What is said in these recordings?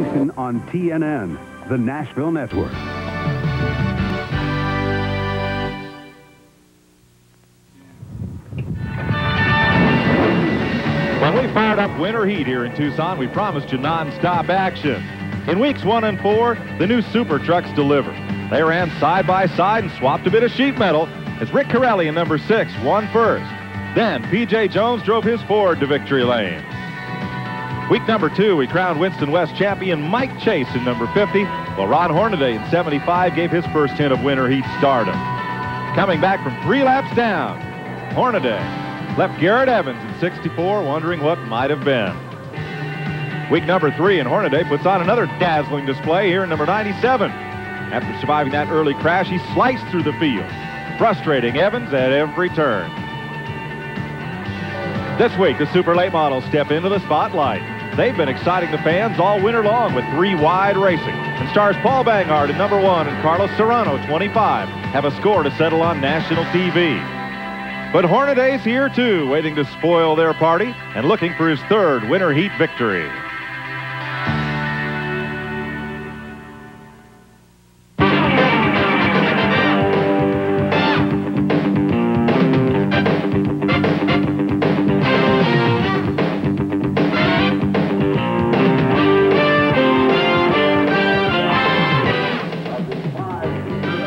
station on TNN, the Nashville Network. When we fired up winter heat here in Tucson, we promised you non-stop action. In weeks 1 and 4, the new Super Trucks delivered. They ran side by side and swapped a bit of sheet metal as Rick Corelli in number 6 won first. Then P.J. Jones drove his Ford to victory lane. Week number 2, we crowned Winston West champion Mike Chase in number 50, while Ron Hornaday in 75 gave his first hint of winter heat stardom. Coming back from 3 laps down, Hornaday left Garrett Evans in 64 wondering what might have been. Week number 3, and Hornaday puts on another dazzling display here in number 97. After surviving that early crash, he sliced through the field, frustrating Evans at every turn. This week, the Super Late Models step into the spotlight. They've been exciting the fans all winter long with 3 wide racing. And stars Paul Bangard in number 1 and Carlos Serrano, 25, have a score to settle on national TV. But Hornaday's here too, waiting to spoil their party and looking for his 3rd winter heat victory.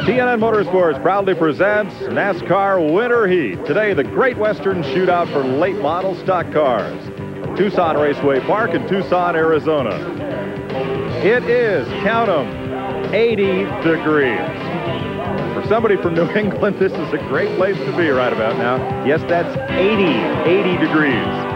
TNN Motorsports proudly presents NASCAR Winter Heat. Today, the Great Western Shootout for late model stock cars. Tucson Raceway Park in Tucson, Arizona. It is, count them, 80 degrees. For somebody from New England, this is a great place to be right about now. Yes, that's 80 degrees.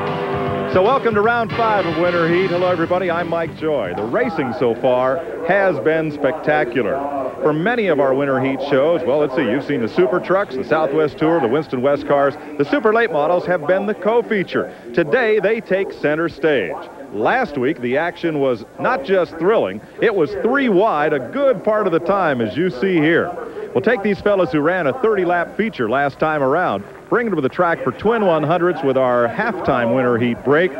So welcome to round 5 of Winter Heat. Hello, everybody. I'm Mike Joy. The racing so far has been spectacular. For many of our Winter Heat shows, well, let's see, you've seen the Super Trucks, the Southwest Tour, the Winston West cars. The Super Late Models have been the co-feature. Today, they take center stage. Last week, the action was not just thrilling, it was 3 wide a good part of the time, as you see here. We'll take these fellas who ran a 30-lap feature last time around, bring them to the track for twin 100s with our halftime Winter Heat break.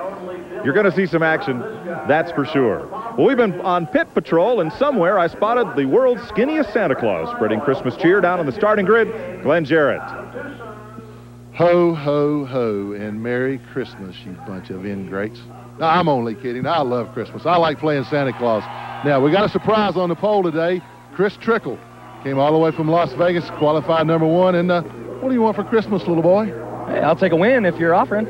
You're going to see some action, that's for sure. Well, we've been on pit patrol, and somewhere I spotted the world's skinniest Santa Claus spreading Christmas cheer down on the starting grid, Glenn Jarrett. Ho, ho, ho, and Merry Christmas, you bunch of ingrates. No, I'm only kidding. I love Christmas. I like playing Santa Claus. Now, we got a surprise on the pole today. Chris Trickle came all the way from Las Vegas, qualified number 1. And what do you want for Christmas, little boy? Hey, I'll take a win if you're offering.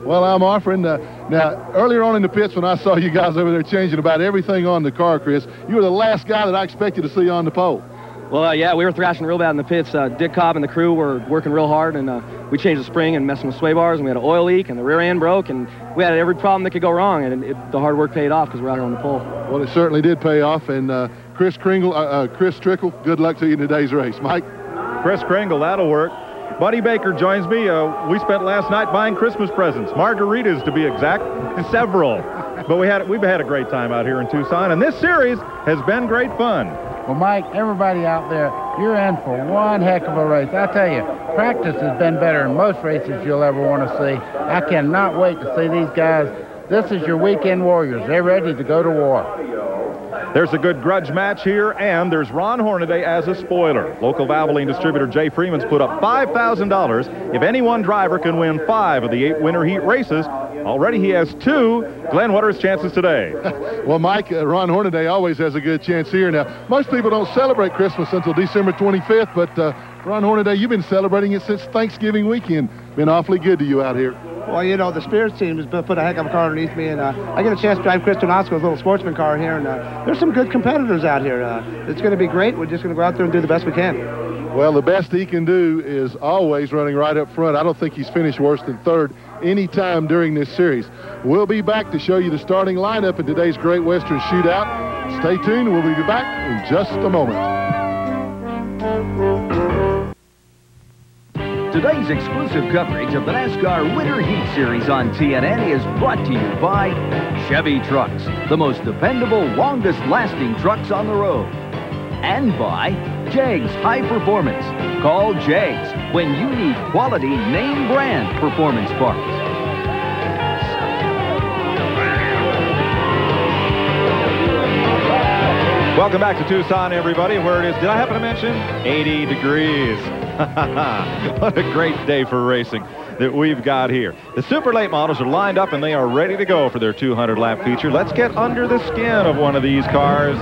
Well, I'm offering. Now, earlier on in the pits when I saw you guys over there changing about everything on the car, Chris, you were the last guy that I expected to see on the pole. Well, yeah, we were thrashing real bad in the pits. Dick Cobb and the crew were working real hard, and we changed the spring and messing with sway bars, and we had an oil leak, and the rear end broke, and we had every problem that could go wrong, and the hard work paid off because we're out here on the pole. Well, it certainly did pay off, and Chris Trickle, good luck to you in today's race. Mike? Chris Kringle, that'll work. Buddy Baker joins me. We spent last night buying Christmas presents, margaritas to be exact, several. But we've had a great time out here in Tucson, and this series has been great fun. Well, Mike, everybody out there, you're in for one heck of a race. I tell you, practice has been better than most races you'll ever want to see. I cannot wait to see these guys. This is your weekend warriors. They're ready to go to war. There's a good grudge match here, and there's Ron Hornaday as a spoiler. Local Valvoline distributor Jay Freeman's put up $5,000 if any one driver can win 5 of the 8 Winter Heat races. Already he has 2. Glenn, what are his chances today? Well, Mike, Ron Hornaday always has a good chance here. Now, most people don't celebrate Christmas until December 25th, but Ron Hornaday, you've been celebrating it since Thanksgiving weekend. Been awfully good to you out here. Well, you know, the Spirits team has put a heck of a car underneath me, and I get a chance to drive Chris Donosco's little sportsman car here, and there's some good competitors out here. It's going to be great. We're just going to go out there and do the best we can. Well, the best he can do is always running right up front. I don't think he's finished worse than 3rd any time during this series. We'll be back to show you the starting lineup in today's Great Western Shootout. Stay tuned. We'll be back in just a moment. Today's exclusive coverage of the NASCAR Winter Heat Series on TNN is brought to you by Chevy Trucks, the most dependable, longest-lasting trucks on the road. And by Jegs High Performance. Call Jegs when you need quality name brand performance parts. Welcome back to Tucson, everybody, where it is, did I happen to mention, 80 degrees. What a great day for racing that we've got here. The super late models are lined up and they are ready to go for their 200-lap feature. Let's get under the skin of one of these cars.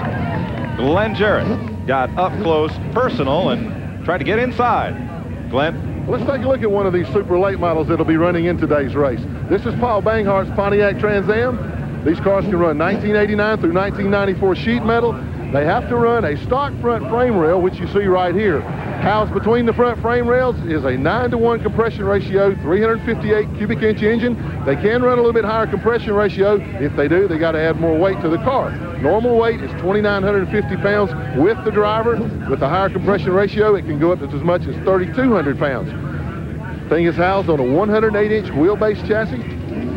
Glenn Jarrett got up close, personal, and tried to get inside. Glenn? Let's take a look at one of these super late models that'll be running in today's race. This is Paul Banghart's Pontiac Trans Am. These cars can run 1989 through 1994 sheet metal. They have to run a stock front frame rail, which you see right here. Housed between the front frame rails is a 9-to-1 compression ratio, 358 cubic inch engine. They can run a little bit higher compression ratio. If they do, they got to add more weight to the car. Normal weight is 2,950 pounds with the driver. With the higher compression ratio, it can go up to as much as 3,200 pounds. Thing is housed on a 108-inch wheelbase chassis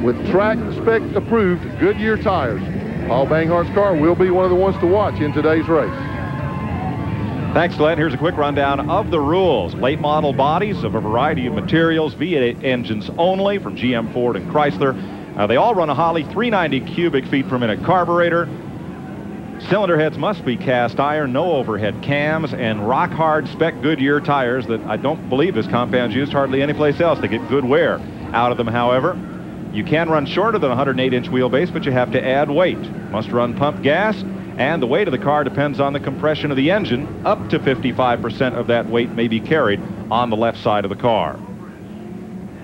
with track spec approved Goodyear tires. Paul Banghart's car will be one of the ones to watch in today's race. Thanks, Glenn. Here's a quick rundown of the rules. Late model bodies of a variety of materials, V8 engines only from GM, Ford, and Chrysler. They all run a Holley 390 cubic feet per minute carburetor. Cylinder heads must be cast iron, no overhead cams, and rock-hard spec Goodyear tires that I don't believe this compound's used hardly anyplace else. They get good wear out of them, however. You can run shorter than a 108-inch wheelbase, but you have to add weight. Must run pump gas, and the weight of the car depends on the compression of the engine. Up to 55% of that weight may be carried on the left side of the car.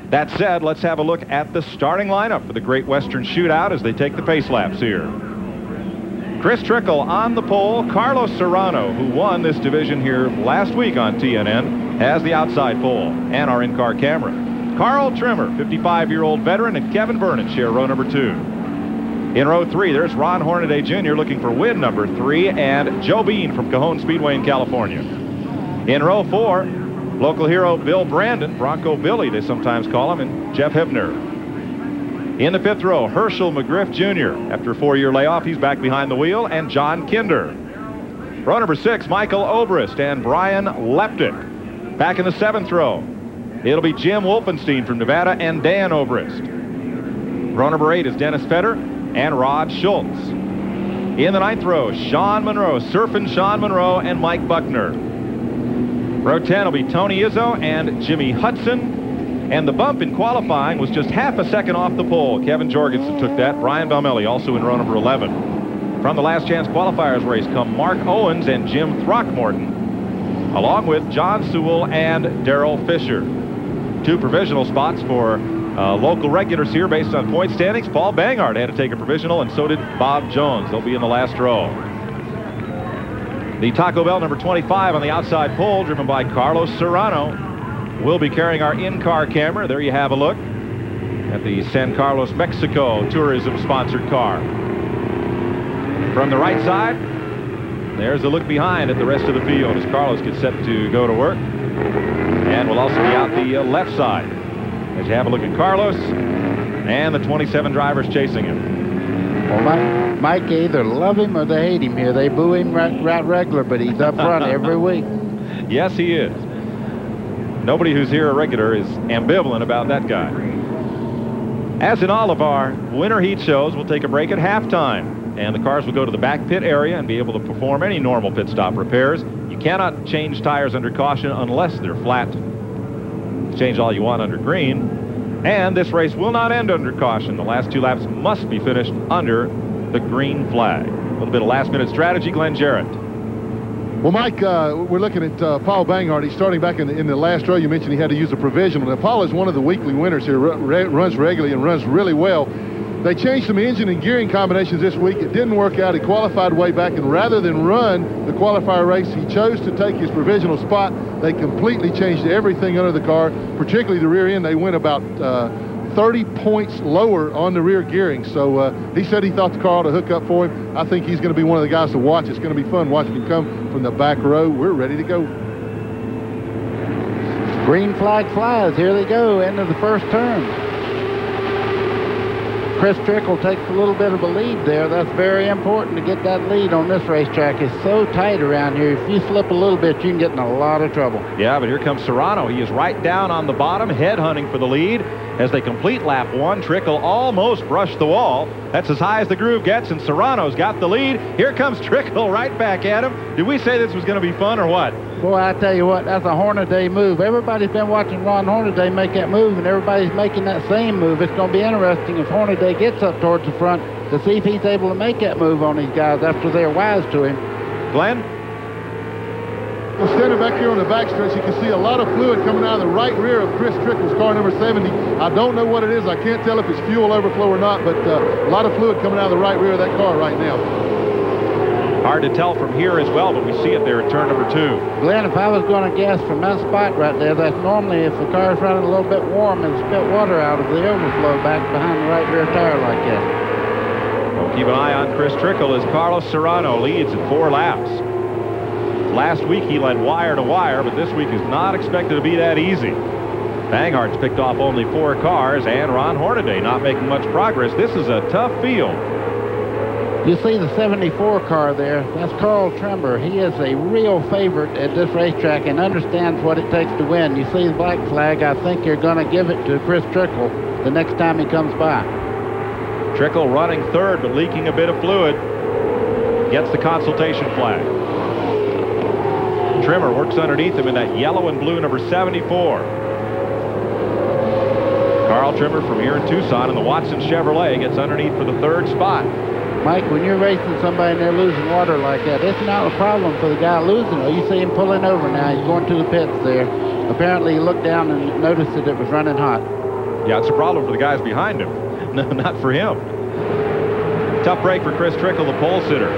That said, let's have a look at the starting lineup for the Great Western Shootout as they take the pace laps here. Chris Trickle on the pole. Carlos Serrano, who won this division here last week on TNN, has the outside pole and our in-car camera. Carl Trimmer, 55-year-old veteran, and Kevin Vernon share row number 2. In row 3, there's Ron Hornaday Jr. looking for win number 3, and Joe Bean from Cajon Speedway in California. In row 4, local hero Bill Brandon, Bronco Billy they sometimes call him, and Jeff Hebner. In the 5th row, Herschel McGriff Jr. After a 4-year layoff, he's back behind the wheel, and John Kinder. Row number 6, Michael Obrist and Brian Leptic. Back in the 7th row, it'll be Jim Wolfenstein from Nevada and Dan Obrist. Row number 8 is Dennis Fetter and Rod Schultz. In the 9th row, Sean Monroe, Surfin' Sean Monroe and Mike Buckner. Row 10 will be Tony Izzo and Jimmy Hudson. And the bump in qualifying was just half a second off the pole. Kevin Jorgensen took that. Brian Valmelli also in row number 11. From the last chance qualifiers race come Mark Owens and Jim Throckmorton, along with John Sewell and Darrell Fisher. 2 provisional spots for local regulars here based on point standings. Paul Banghart had to take a provisional, and so did Bob Jones. They'll be in the last row. The Taco Bell number 25 on the outside pole, driven by Carlos Serrano, will be carrying our in-car camera. There you have a look at the San Carlos, Mexico tourism-sponsored car. From the right side, there's a look behind at the rest of the field as Carlos gets set to go to work. And we'll also be out the left side as you have a look at Carlos and the 27 drivers chasing him. Well, Mike either love him or they hate him here. They boo him right regular, but he's up front every week. Yes, he is. Nobody who's here a regular is ambivalent about that guy. As in all of our winter heat shows, we'll take a break at halftime, and the cars will go to the back pit area and be able to perform any normal pit stop repairs. You cannot change tires under caution unless they're flat. Change all you want under green. And this race will not end under caution. The last 2 laps must be finished under the green flag. A little bit of last-minute strategy, Glenn Jarrett. Well, Mike, we're looking at Paul Banghart. He's starting back in the last row. You mentioned he had to use a provisional. Now, Paul is one of the weekly winners here, runs regularly and runs really well. They changed some engine and gearing combinations this week. It didn't work out. He qualified way back, and rather than run the qualifier race, he chose to take his provisional spot. They completely changed everything under the car, particularly the rear end. They went about 30 points lower on the rear gearing. So he said he thought the car ought to hook up for him. I think he's going to be one of the guys to watch. It's going to be fun watching him come from the back row. We're ready to go. Green flag flies. Here they go. End of the first turn. Chris Trickle takes a little bit of a lead there. That's very important to get that lead on this racetrack. It's so tight around here. If you slip a little bit, you can get in a lot of trouble. Yeah, but here comes Serrano. He is right down on the bottom, head hunting for the lead. As they complete lap 1, Trickle almost brushed the wall. That's as high as the groove gets, and Serrano's got the lead. Here comes Trickle right back at him. Did we say this was going to be fun or what? Boy, I tell you what, that's a Hornaday move. Everybody's been watching Ron Hornaday make that move, and everybody's making that same move. It's going to be interesting if Hornaday gets up towards the front to see if he's able to make that move on these guys after they're wise to him. Glenn? Well, standing back here on the backstretch, you can see a lot of fluid coming out of the right rear of Chris Trickle's car, number 70. I don't know what it is. I can't tell if it's fuel overflow or not, but a lot of fluid coming out of the right rear of that car right now. Hard to tell from here as well, but we see it there at turn number 2. Glenn, if I was going to guess from that spot right there, that's normally if the car's running a little bit warm and spit water out of the overflow back behind the right rear tire like that. Well, keep an eye on Chris Trickle as Carlos Serrano leads at 4 laps. Last week he led wire to wire, but this week is not expected to be that easy. Banghart's picked off only 4 cars, and Ron Hornaday not making much progress. This is a tough field. You see the 74 car there, that's Carl Trimber. He is a real favorite at this racetrack and understands what it takes to win. You see the black flag, I think you're going to give it to Chris Trickle the next time he comes by. Trickle running 3rd, but leaking a bit of fluid. Gets the consultation flag. Trimmer works underneath him in that yellow and blue number 74. Carl Trimmer from here in Tucson in the Watson Chevrolet gets underneath for the 3rd spot. Mike, when you're racing somebody and they're losing water like that, it's not a problem for the guy losing it. You see him pulling over now. He's going to the pits there. Apparently he looked down and noticed that it was running hot. Yeah, it's a problem for the guys behind him. No, not for him. Tough break for Chris Trickle, the pole sitter.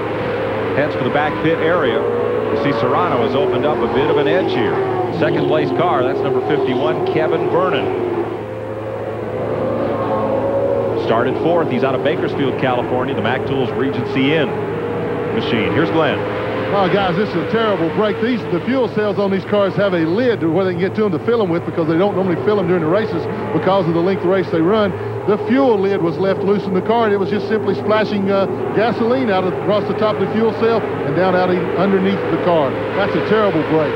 Heads for the back pit area. You see Serrano has opened up a bit of an edge here. 2nd place car, that's number 51, Kevin Vernon. Started 4th. He's out of Bakersfield, California, the Mac Tools Regency Inn machine. Here's Glenn. Oh, guys, this is a terrible break. The fuel cells on these cars have a lid where they can get to them to fill them with because they don't normally fill them during the races because of the length of race they run. The fuel lid was left loose in the car, and it was just simply splashing gasoline out across the top of the fuel cell and down out underneath the car. That's a terrible break.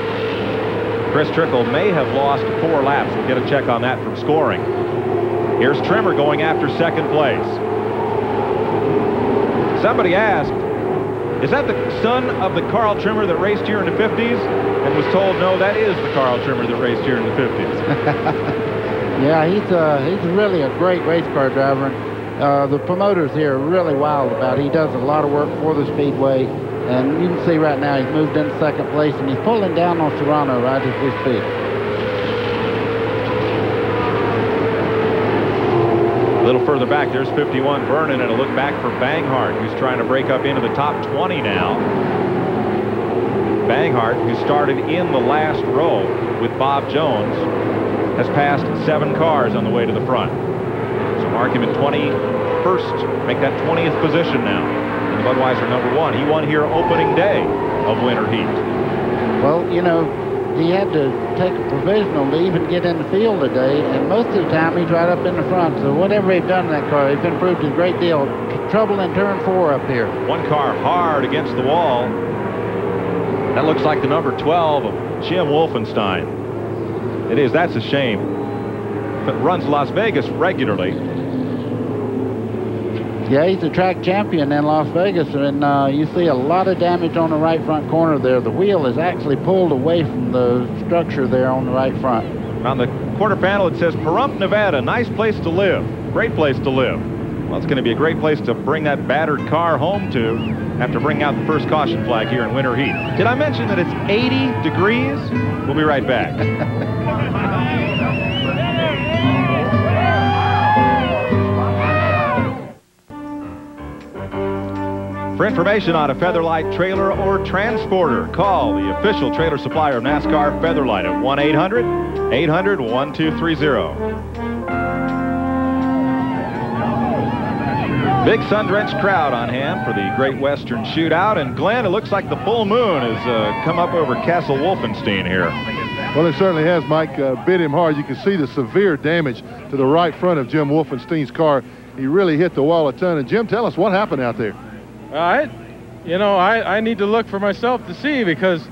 Chris Trickle may have lost 4 laps. We'll get a check on that from scoring. Here's Trimmer going after 2nd place. Somebody asked, is that the son of the Carl Trimmer that raced here in the 50s? And was told, no, that is the Carl Trimmer that raced here in the 50s. Yeah, he's really a great race car driver. And, the promoters here are really wild about it. He does a lot of work for the Speedway. And you can see right now he's moved into 2nd place, and he's pulling down on Serrano right as we speak. A little further back, there's 51 Vernon, and a look back for Banghart, who's trying to break up into the top 20 now. Banghart, who started in the last row with Bob Jones, has passed 7 cars on the way to the front. So mark him in 21st, make that 20th position now. And the Budweiser number 1. He won here opening day of Winter Heat. Well, you know, he had to take a provisional to even get in the field today, and most of the time he's right up in the front. So whatever they've done in that car, they've improved a great deal. Trouble in turn 4 up here. 1 car hard against the wall. That looks like the number 12 of Jim Wolfenstein. It is. That's a shame. But runs Las Vegas regularly. Yeah, he's a track champion in Las Vegas, and you see a lot of damage on the right front corner there. The wheel is actually pulled away from the structure there on the right front. On the quarter panel, it says, Pahrump, Nevada, nice place to live. Great place to live. Well, it's going to be a great place to bring that battered car home to after bringing out the first caution flag here in Winter Heat. Did I mention that it's 80 degrees? We'll be right back. For information on a Featherlight trailer or transporter, call the official trailer supplier of NASCAR, Featherlight, at 1-800-800-1230. Big sun-drenched crowd on hand for the Great Western Shootout. And Glenn, it looks like the full moon has come up over Castle Wolfenstein here. Well, it certainly has, Mike. Bit him hard. You can see the severe damage to the right front of Jim Wolfenstein's car. he really hit the wall a ton. And Jim, tell us what happened out there. I need to look for myself to see, because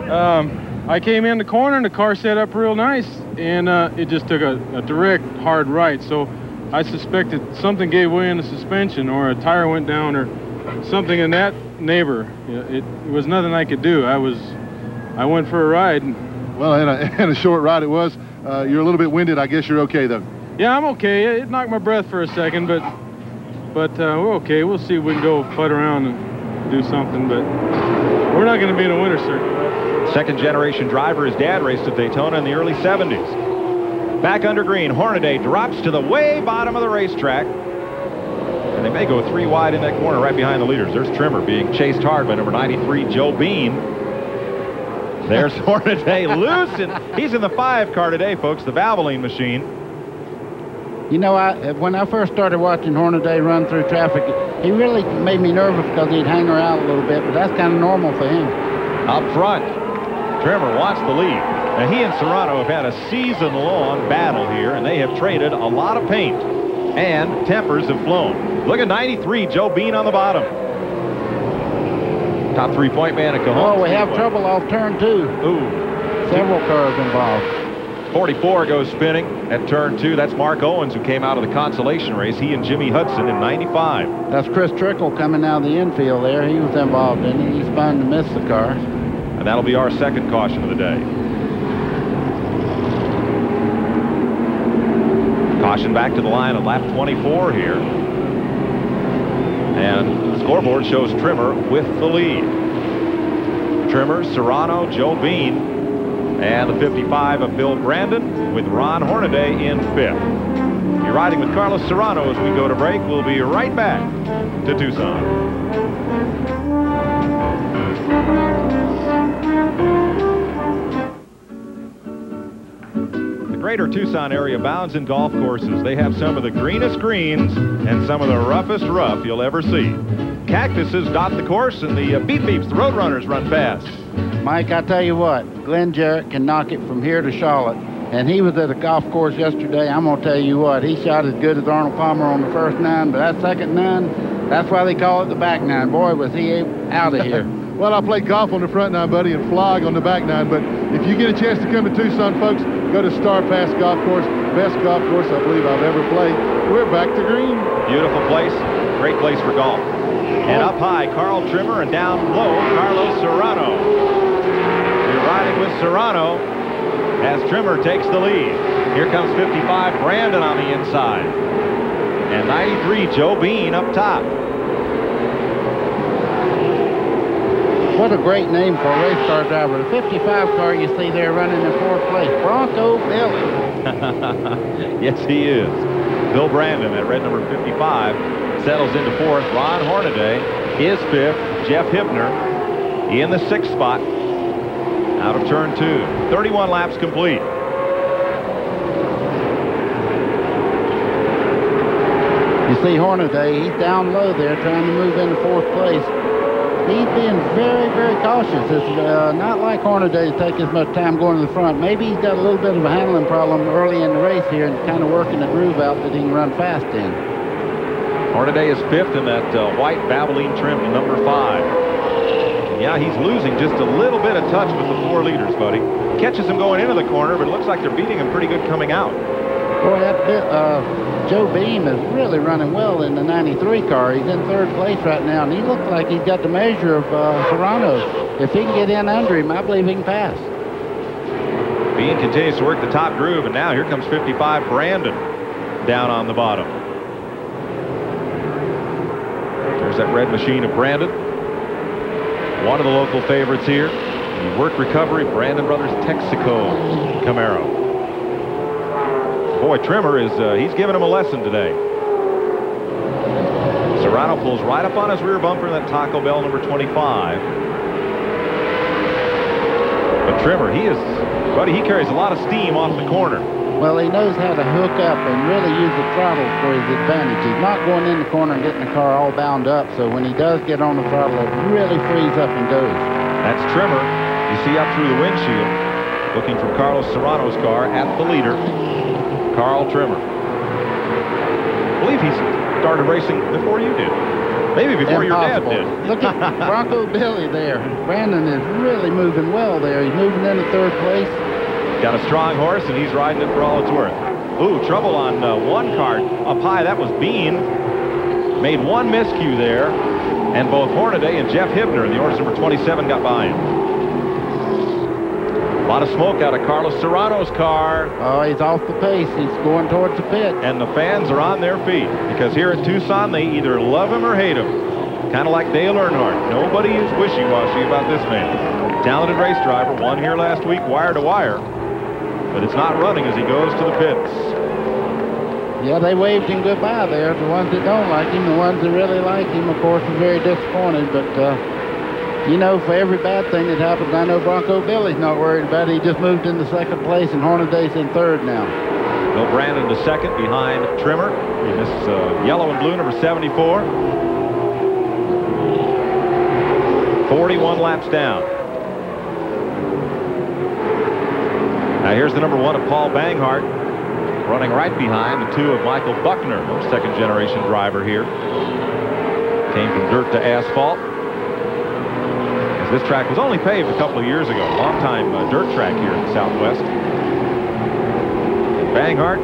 I came in the corner and the car set up real nice, and it just took a direct hard right. So I suspected something gave way in the suspension, or a tire went down, or something in that neighbor. It was nothing I could do. I went for a ride. Well, and a short ride it was. You're a little bit winded. I guess you're okay though. Yeah, I'm okay. It knocked my breath for a second, but we're okay. We'll see if we can go putt around and do something, but we're not going to be in a winter circuit. Second-generation driver. His dad raced at Daytona in the early 70s. Back under green, Hornaday drops to the way bottom of the racetrack. And they may go 3 wide in that corner right behind the leaders. There's Trimmer being chased hard by number 93, Joe Bean. There's Hornaday loose, and he's in the 5 car today, folks, the Valvoline machine. You know, when I first started watching Hornaday run through traffic, he really made me nervous because he'd hang her out a little bit, but that's kind of normal for him. Up front, Trimmer wants the lead. Now, he and Serrano have had a season-long battle here, and they have traded a lot of paint, and tempers have flown. Look at 93, Joe Bean on the bottom. Top 3-point man at Cajon. Oh, we have trouble off turn 2. Ooh. Several cars involved. 44 goes spinning at turn 2. That's Mark Owens, who came out of the consolation race. He and Jimmy Hudson in 95. That's Chris Trickle coming out of the infield there. He was involved in it. He spun to miss the car. And that'll be our second caution of the day. Caution back to the line at lap 24 here. And the scoreboard shows Trimmer with the lead. Trimmer, Serrano, Joe Bean, and the 55 of Bill Brandon, with Ron Hornaday in 5th. You're riding with Carlos Serrano as we go to break. We'll be right back to Tucson. The greater Tucson area abounds in golf courses. They have some of the greenest greens and some of the roughest rough you'll ever see. Cactuses dot the course, and the beep beeps, the road runners, run fast. Mike, I tell you what, Glenn Jarrett can knock it from here to Charlotte. And he was at a golf course yesterday. I'm going to tell you what, he shot as good as Arnold Palmer on the first 9, but that second 9, that's why they call it the back 9. Boy, was he out of here. Well, I played golf on the front 9, buddy, and flog on the back 9. But if you get a chance to come to Tucson, folks, go to Star Pass Golf Course. Best golf course I believe I've ever played. We're back to green. Beautiful place. Great place for golf. And up high, Carl Trimmer, and down low, Carlos Serrano. You're riding with Serrano as Trimmer takes the lead. Here comes 55, Brandon on the inside. And 93, Joe Bean up top. What a great name for a race car driver. The 55 car you see there running in 4th place, Bronco Billy. Yes, he is. Bill Brandon at red number 55 settles into 4th. Ron Hornaday is 5th. Jeff Hibner in the 6th spot out of turn 2. 31 laps complete. You see Hornaday, he's down low there trying to move into 4th place. He's being very, very cautious. It's not like Hornaday to take as much time going to the front. Maybe he's got a little bit of a handling problem early in the race here and kind of working the groove out that he can run fast in. Hornaday is 5th in that white Valvoline trim, number 5. Yeah, he's losing just a little bit of touch with the 4 leaders, buddy. Catches him going into the corner, but it looks like they're beating him pretty good coming out. Boy, that Joe Beam is really running well in the 93 car. He's in 3rd place right now, and he looks like he's got the measure of Serrano. If he can get in under him, I believe he can pass. Bean continues to work the top groove, and now here comes 55 Brandon down on the bottom. There's that red machine of Brandon. One of the local favorites here. The work recovery Brandon Brothers Texaco Camaro. Boy, Trimmer is, he's giving him a lesson today. Serrano pulls right up on his rear bumper in that Taco Bell number 25. But Trimmer, he carries a lot of steam off the corner. Well, he knows how to hook up and really use the throttle for his advantage. He's not going in the corner and getting the car all bound up, so when he does get on the throttle, it really frees up and goes. That's Trimmer. You see up through the windshield, looking from Carlos Serrano's car at the leader, Carl Trimmer. believe he started racing before you did. Maybe before your dad did. Look at Bronco Billy there. Brandon is really moving well there. He's moving into third place. Got a strong horse, and he's riding it for all it's worth. Ooh, trouble on one car up high. That was Bean. Made one miscue there, and both Hornaday and Jeff Hibner, the horse number 27, got by him. A lot of smoke out of Carlos Serrano's car. Oh, he's off the pace. He's going towards the pit. And the fans are on their feet, because here at Tucson, they either love him or hate him. Kind of like Dale Earnhardt. Nobody is wishy-washy about this man. Talented race driver, won here last week, wire to wire. But it's not running as he goes to the pits. Yeah, they waved him goodbye there. The ones that don't like him, the ones that really like him, of course, are very disappointed. But, you know, for every bad thing that happens, I know Bronco Billy's not worried about it. He just moved into second place, and Hornaday's in third now. Bill Brandon to second behind Trimmer in this yellow and blue, number 74. 41 laps down. Now here's the number 1 of Paul Banghart, running right behind the 2 of Michael Buckner, second-generation driver here. Came from dirt to asphalt. As this track was only paved a couple of years ago. Long-time dirt track here in the Southwest. And Banghart,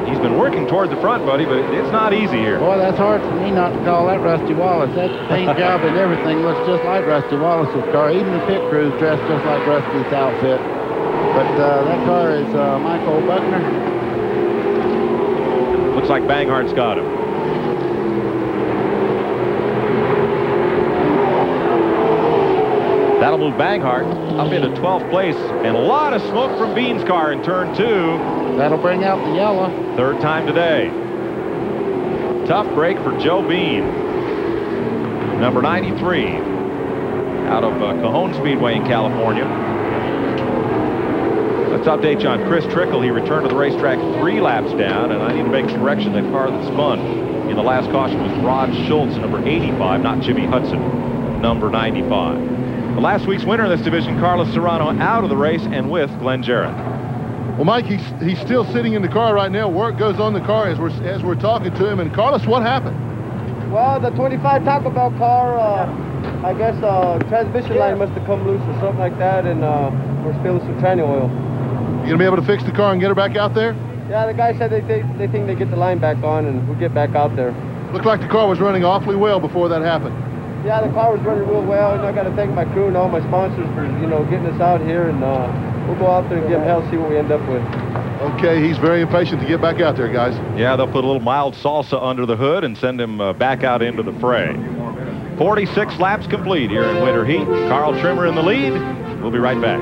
he's been working toward the front, buddy, but it's not easy here. Boy, that's hard for me not to call that Rusty Wallace. That paint job and everything looks just like Rusty Wallace's car. Even the pit crew's dressed just like Rusty's outfit. But that car is Michael Buckner. Looks like Banghart's got him. That'll move Banghart up into 12th place, and a lot of smoke from Bean's car in turn 2. That'll bring out the yellow. Third time today. Tough break for Joe Bean. Number 93 out of Cajon Speedway in California. Let's update you on Chris Trickle. He returned to the racetrack 3 laps down, and I need to make a correction. That car that spun in the last caution was Rod Schultz, number 85, not Jimmy Hudson, number 95. The last week's winner in this division, Carlos Serrano, out of the race and with Glenn Jarrett. Well, Mike, he's still sitting in the car right now. Work goes on the car as we're talking to him. And Carlos, what happened? Well, the 25 Taco Bell car, I guess transmission line must have come loose or something like that, and we're spilling some tranny oil. You gonna be able to fix the car and get her back out there? Yeah, the guy said they think they get the line back on, and we'll get back out there. Looked like the car was running awfully well before that happened. Yeah, the car was running real well, and I got to thank my crew and all my sponsors for, you know, getting us out here, and we'll go out there and give them hell, see what we end up with. Okay, he's very impatient to get back out there, guys. Yeah, they'll put a little mild salsa under the hood and send him back out into the fray. 46 laps complete here in winter heat. Carl Trimmer in the lead. We'll be right back.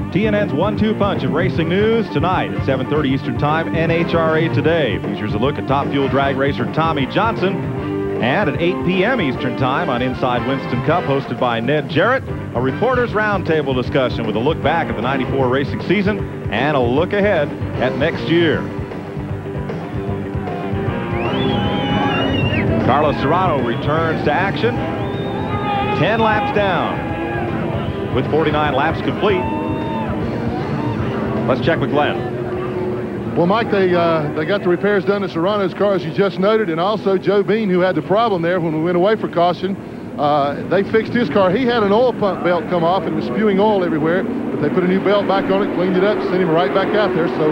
TNN's 1-2 punch of racing news tonight at 7:30 Eastern Time. NHRA Today features a look at Top Fuel drag racer Tommy Johnson. And at 8 p.m. Eastern Time on Inside Winston Cup, hosted by Ned Jarrett, a reporters roundtable discussion with a look back at the '94 racing season and a look ahead at next year. Carlos Serrano returns to action. 10 laps down with 49 laps complete. Let's check with Glenn. Well, Mike, they got the repairs done to Serrano's car, as you just noted, and also Joe Bean, who had the problem there when we went away for caution. They fixed his car. He had an oil pump belt come off and was spewing oil everywhere, but they put a new belt back on it, cleaned it up, sent him right back out there. So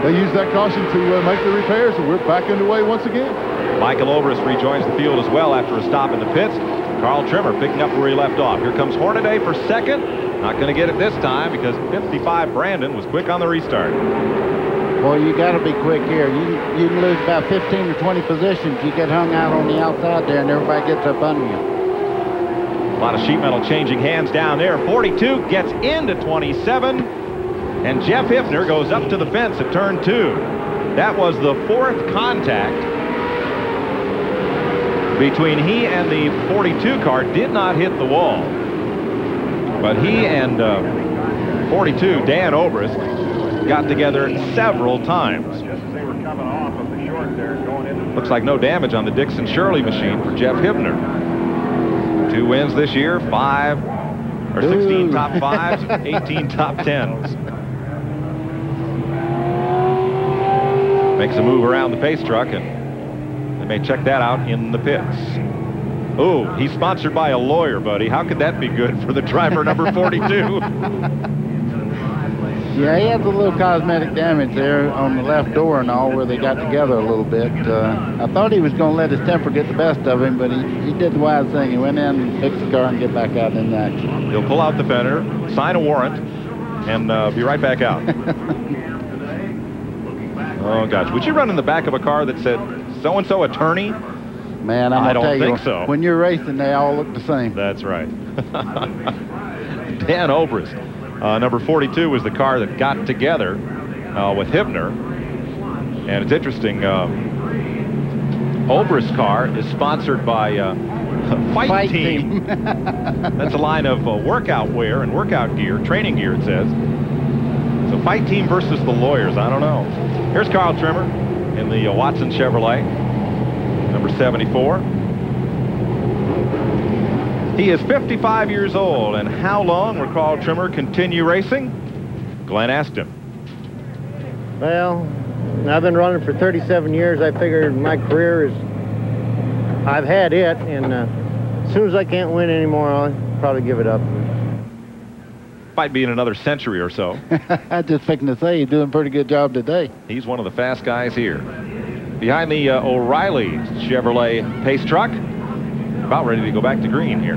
they used that caution to make the repairs, and we're back underway once again. Michael Obrist rejoins the field as well after a stop in the pits. Carl Trimmer picking up where he left off. Here comes Hornaday for second. Not going to get it this time because 55 Brandon was quick on the restart. Well, you got to be quick here. You can lose about 15 or 20 positions. You get hung out on the outside there, and everybody gets up under you. A lot of sheet metal changing hands down there. 42 gets into 27, and Jeff Hibner goes up to the fence at turn 2. That was the 4th contact between he and the 42 car. Did not hit the wall, but he and 42, Dan Obrist, got together several times. Looks like no damage on the Dixon Shirley machine for Jeff Hibner. 2 wins this year, 16 top 5s, 18 top 10s. Makes a move around the pace truck, and they may check that out in the pits. Oh, he's sponsored by a lawyer, buddy. How could that be good for the driver number 42? Yeah, he has a little cosmetic damage there on the left door and all, where they got together a little bit. I thought he was going to let his temper get the best of him, but he did the wise thing. He went in, fixed the car, and get back out in the action. He'll pull out the fender, sign a warrant, and be right back out. Oh, gosh. Would you run in the back of a car that said, so-and-so attorney? Man, I don't think so. When you're racing, they all look the same. That's right. Dan Obrist, number 42, was the car that got together with Hibner. And it's interesting, Obrist's car is sponsored by Fight Team. That's a line of workout wear and workout gear, training gear, it says. So Fight Team versus the lawyers, I don't know. Here's Carl Trimmer in the Watson Chevrolet, number 74. He is 55 years old, and how long will Carl Trimmer continue racing? Glenn asked him. Well, I've been running for 37 years. I figured my career is, I've had it, and as soon as I can't win anymore, I'll probably give it up. Might be in another century or so. I was just fixing to say, you're doing a pretty good job today. He's one of the fast guys here. Behind the O'Reilly Chevrolet pace truck, about ready to go back to green here.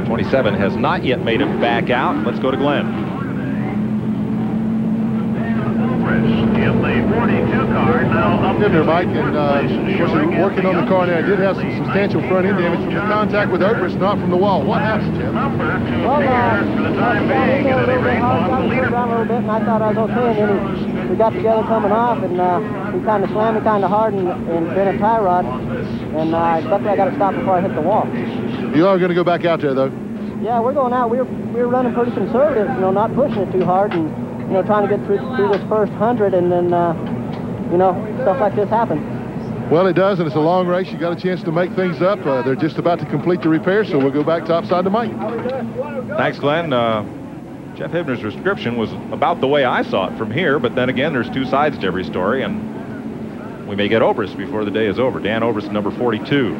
27 has not yet made it back out. Let's go to Glenn. Good there, Mike, and of course, you're working on the car now. It did have some substantial front end damage from contact with Obrist, not from the wall. What happened, Jim? Well, I got in there a little bit hard, got me down a little bit, and I thought I was okay, and then we got together coming off, and he kind of slammed me kind of hard and bent a tie rod, and luckily I got to stop before I hit the wall. You are going to go back out there, though? Yeah, we're going out. We're running pretty conservative, you know, not pushing it too hard, and you know, trying to get through this first 100, and then you know, stuff like this happens. Well, it does, and it's a long race. You got a chance to make things up. They're just about to complete the repair, so we'll go back topside to Mike. Thanks, Glenn. Jeff Hibner's description was about the way I saw it from here, but then again, there's two sides to every story, and we may get Obrist before the day is over. Dan Obrist, number 42,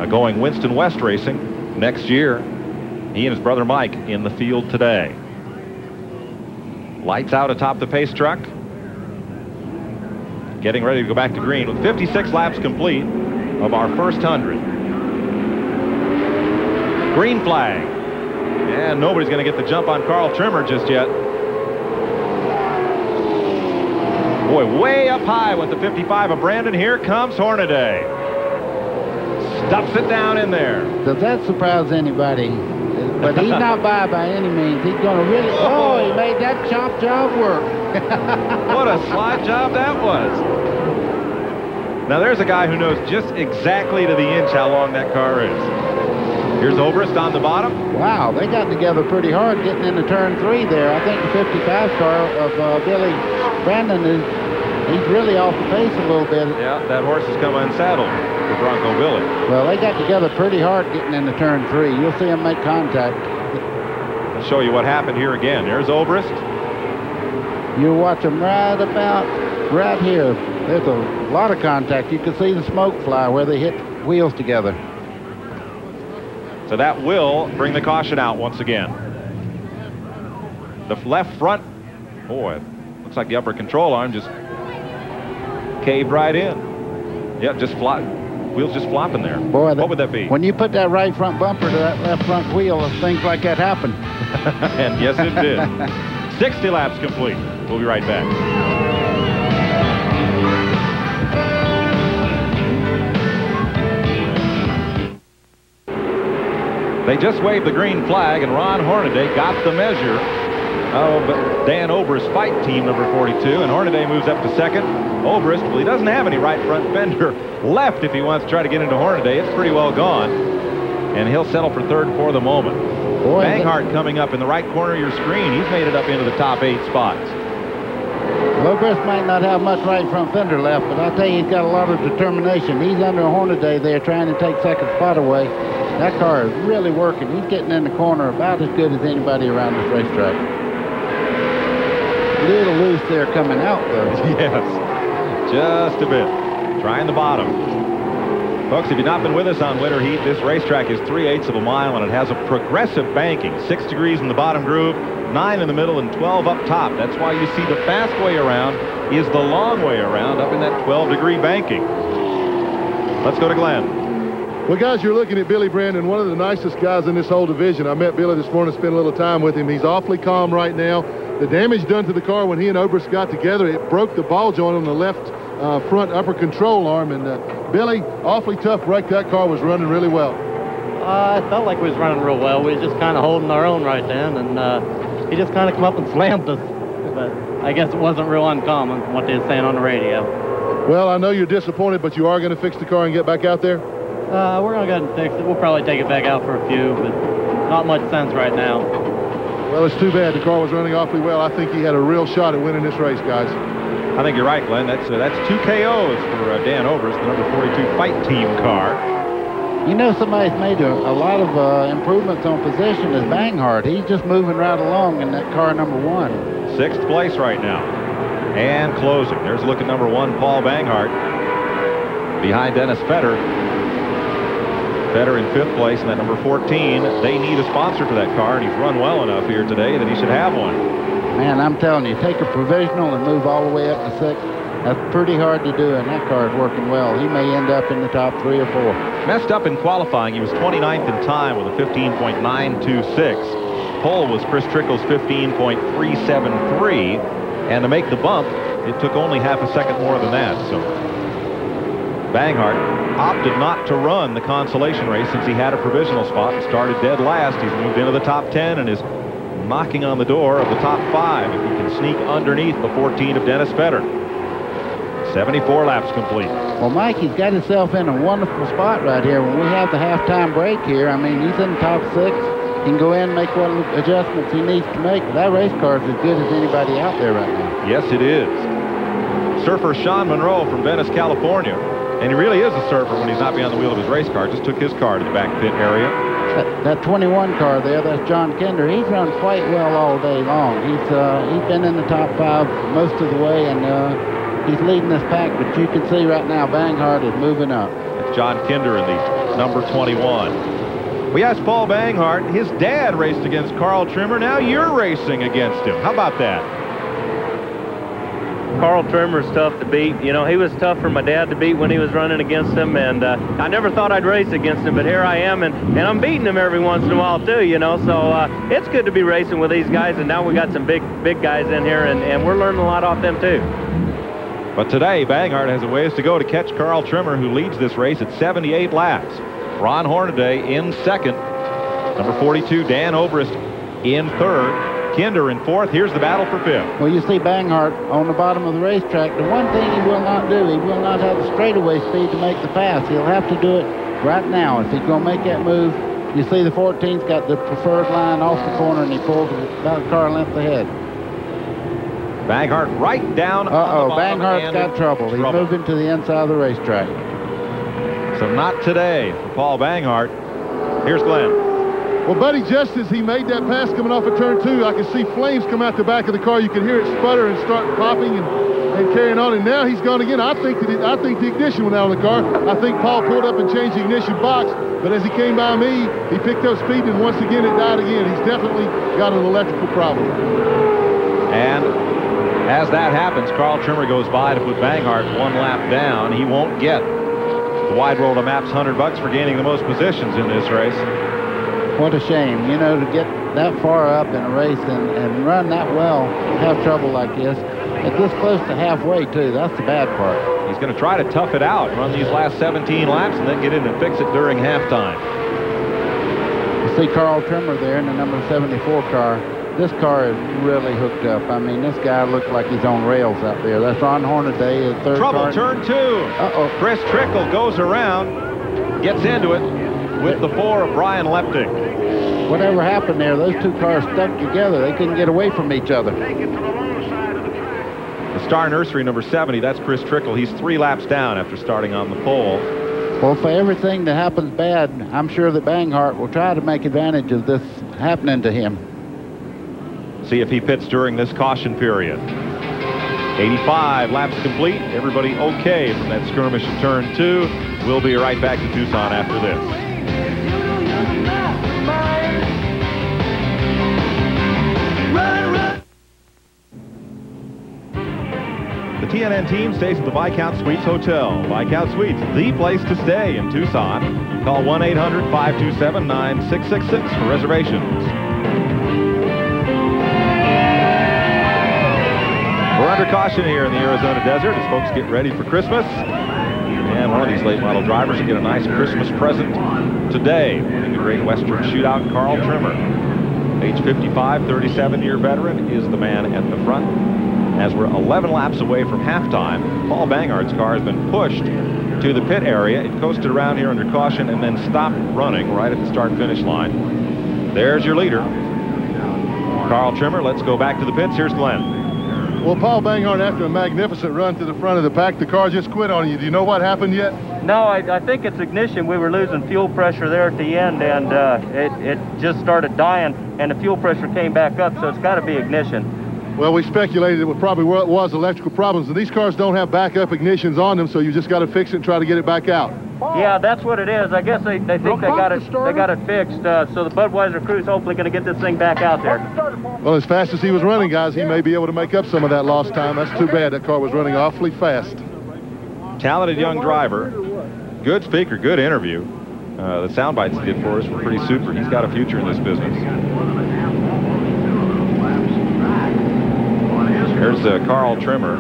going Winston West Racing next year. He and his brother Mike in the field today. Lights out atop the pace truck. Getting ready to go back to green with 56 laps complete of our first 100. Green flag. And nobody's going to get the jump on Carl Trimmer just yet. Boy, way up high with the 55 of Brandon. Here comes Hornaday. Stuffs it down in there. Does that surprise anybody? But he's not by any means. He's going to really... Oh, he made that chop job work. What a slide job that was. Now there's a guy who knows just exactly to the inch how long that car is. Here's Obrist on the bottom. Wow, they got together pretty hard getting into turn 3 there. I think the 55 car of Billy Brandon he's really off the pace a little bit. Yeah, that horse has come unsaddled for Bronco Billy. Well, they got together pretty hard getting into turn 3. You'll see them make contact. I'll show you what happened here again. There's Obrist. You'll watch them right here. There's a lot of contact. You can see the smoke fly where they hit wheels together. So that will bring the caution out once again. The left front, boy, looks like the upper control arm just caved right in. Yep, just wheels just flopping there. Boy, what would that be? When you put that right front bumper to that left front wheel, things like that happen. And yes, it did. 60 laps complete. We'll be right back. They just waved the green flag, and Ron Hornaday got the measure of Dan Obrist's Fight Team, number 42, and Hornaday moves up to second. Obrist, well, he doesn't have any right front fender left if he wants to try to get into Hornaday. It's pretty well gone, and he'll settle for third for the moment. Boy, Banghart coming up in the right corner of your screen. He's made it up into the top 8 spots. Obrist might not have much right front fender left, but I'll tell you, he's got a lot of determination. He's under Hornaday there trying to take second spot away. That car is really working. He's getting in the corner about as good as anybody around this racetrack. A little loose there coming out, though. Yes, just a bit. Trying the bottom. Folks, if you've not been with us on Winter Heat, this racetrack is 3/8 of a mile, and it has a progressive banking. 6 degrees in the bottom groove, 9 in the middle, and 12 up top. That's why you see the fast way around is the long way around up in that 12-degree banking. Let's go to Glenn. Well, guys, you're looking at Billy Brandon, one of the nicest guys in this whole division. I met Billy this morning, spent a little time with him. He's awfully calm right now. The damage done to the car when he and Obrist got together, it broke the ball joint on the left front upper control arm. And Billy, awfully tough break. That car was running really well. I felt like we was running real well. We was just kind of holding our own right then, and he just kind of come up and slammed us. But I guess it wasn't real uncommon what they were saying on the radio. Well, I know you're disappointed, but you are going to fix the car and get back out there? We're going to go ahead and fix it. We'll probably take it back out for a few, but not much sense right now. Well, it's too bad. The car was running awfully well. I think he had a real shot at winning this race, guys. I think you're right, Glenn. That's 2 KOs for Dan Obrist, the number 42 Fight Team car. You know, somebody's made a lot of improvements on position is Banghart. He's just moving right along in that car number 1. 6th place right now. And closing. There's look at number 1, Paul Banghart. Behind Dennis Fetter. Fetter in 5th place, and that number 14. They need a sponsor for that car, and he's run well enough here today that he should have one. Man, I'm telling you, take a provisional and move all the way up to 6th. That's pretty hard to do, and that car is working well. He may end up in the top 3 or 4. Messed up in qualifying. He was 29th in time with a 15.926. Pole was Chris Trickle's 15.373. And to make the bump, it took only half a second more than that. So Banghart opted not to run the consolation race since he had a provisional spot and started dead last. He's moved into the top 10 and is knocking on the door of the top 5 if he can sneak underneath the 14 of Dennis Fetter. 74 laps complete. Well, Mike, he's got himself in a wonderful spot right here. When we have the halftime break here, I mean, he's in the top 6. He can go in and make what adjustments he needs to make. But that race car is as good as anybody out there right now. Yes, it is. Surfer Sean Monroe from Venice, California. And he really is a surfer when he's not behind the wheel of his race car. Just took his car to the back pit area. That 21 car there, that's John Kinder. He's run quite well all day long. He's been in the top 5 most of the way, and he's leading this pack. But you can see right now, Banghart is moving up. It's John Kinder in the number 21. We asked Paul Banghart. His dad raced against Carl Trimmer. Now you're racing against him. How about that? Carl Trimmer's tough to beat. You know, he was tough for my dad to beat when he was running against him, and I never thought I'd race against him, but here I am, and I'm beating him every once in a while too, you know, so it's good to be racing with these guys, and now we got some big guys in here, and we're learning a lot off them too. But today, Banghart has a ways to go to catch Carl Trimmer, who leads this race at 78 laps. Ron Hornaday in 2nd. Number 42, Dan Obrist in 3rd. Kinder in 4th. Here's the battle for 5th. Well, you see Banghart on the bottom of the racetrack. The one thing he will not do, he will not have the straightaway speed to make the pass. He'll have to do it right now. If he's going to make that move, you see the 14's got the preferred line off the corner, and he pulls about a car length ahead. Banghart right down. Uh-oh, Banghart's got trouble. He's moving to the inside of the racetrack. So not today for Paul Banghart. Here's Glenn. Well, Buddy, just as he made that pass coming off of turn 2, I could see flames come out the back of the car. You could hear it sputter and start popping and carrying on. And now he's gone again. I think the ignition went out on the car. I think Paul pulled up and changed the ignition box. But as he came by me, he picked up speed, and once again it died again. He's definitely got an electrical problem. And as that happens, Carl Trimmer goes by to put Banghart 1 lap down. He won't get the Wide World of Maps $100 for gaining the most positions in this race. What a shame, you know, to get that far up in a race and run that well, have trouble like this. At this close to halfway, too. That's the bad part. He's going to try to tough it out, run these last 17 laps, and then get in and fix it during halftime. You see Carl Trimmer there in the number 74 car. This car is really hooked up. I mean, this guy looks like he's on rails out there. That's Ron Hornaday, his 3rd Trouble, car. turn 2. Uh-oh. Chris Trickle goes around, gets into it with the 4 of Brian Lepting. Whatever happened there, those 2 cars stuck together. They couldn't get away from each other. The Star Nursery, number 70, that's Chris Trickle. He's 3 laps down after starting on the pole. Well, for everything that happens bad, I'm sure that Banghart will try to make advantage of this happening to him. See if he pits during this caution period. 85 laps complete. Everybody okay from that skirmish at turn 2. We'll be right back to Tucson after this. The TNN team stays at the Viscount Suites Hotel. Viscount Suites, the place to stay in Tucson. Call 1-800-527-9666 for reservations. We're under caution here in the Arizona desert as folks get ready for Christmas. And one of these late model drivers will get a nice Christmas present today. Winning the Great Western Shootout, Carl Trimmer. Age 55, 37-year veteran, is the man at the front. As we're 11 laps away from halftime, Paul Banghart's car has been pushed to the pit area. It coasted around here under caution and then stopped running right at the start-finish line. There's your leader, Carl Trimmer. Let's go back to the pits. Here's Glenn. Well, Paul Banghart, after a magnificent run to the front of the pack, the car just quit on you. Do you know what happened yet? No, I think it's ignition. We were losing fuel pressure there at the end, and it just started dying, and the fuel pressure came back up, so it's got to be ignition. Well, we speculated it probably was electrical problems, and these cars don't have backup ignitions on them, so you just got to fix it and try to get it back out. Yeah, that's what it is. I guess they think they got it fixed, so the Budweiser crew's hopefully going to get this thing back out there. Well, as fast as he was running, guys, he may be able to make up some of that lost time. That's too bad. That car was running awfully fast. Talented young driver. Good speaker, good interview. The sound bites he did for us were pretty super. He's got a future in this business. There's Carl Trimmer.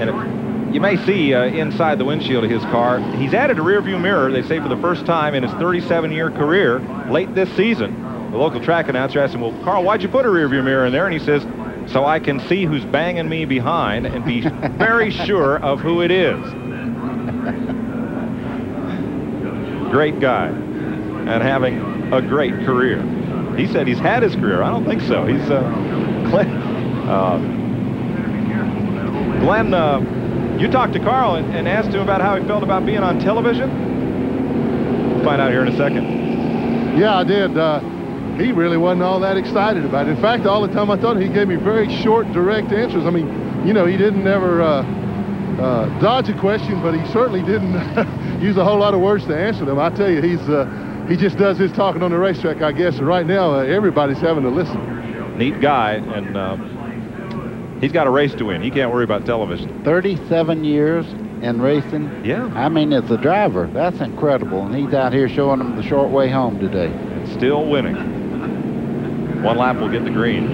And you may see inside the windshield of his car, he's added a rear view mirror, they say for the first time in his 37-year career, late this season. The local track announcer asked him, well, Carl, why'd you put a rear view mirror in there? And he says, so I can see who's banging me behind and be very sure of who it is. Great guy and having a great career. He said he's had his career. I don't think so. He's Glenn, you talked to Carl and asked him about how he felt about being on television? We'll find out here in a second. Yeah, I did. He really wasn't all that excited about it. In fact, all the time I thought he gave me very short, direct answers. I mean, you know, he didn't ever dodge a question, but he certainly didn't use a whole lot of words to answer them. I tell you, he just does his talking on the racetrack, I guess. And right now, everybody's having to listen. Neat guy, and he's got a race to win. He can't worry about television. 37 years in racing. Yeah. I mean, as a driver, that's incredible. And he's out here showing them the short way home today. Still winning. One lap will get the green.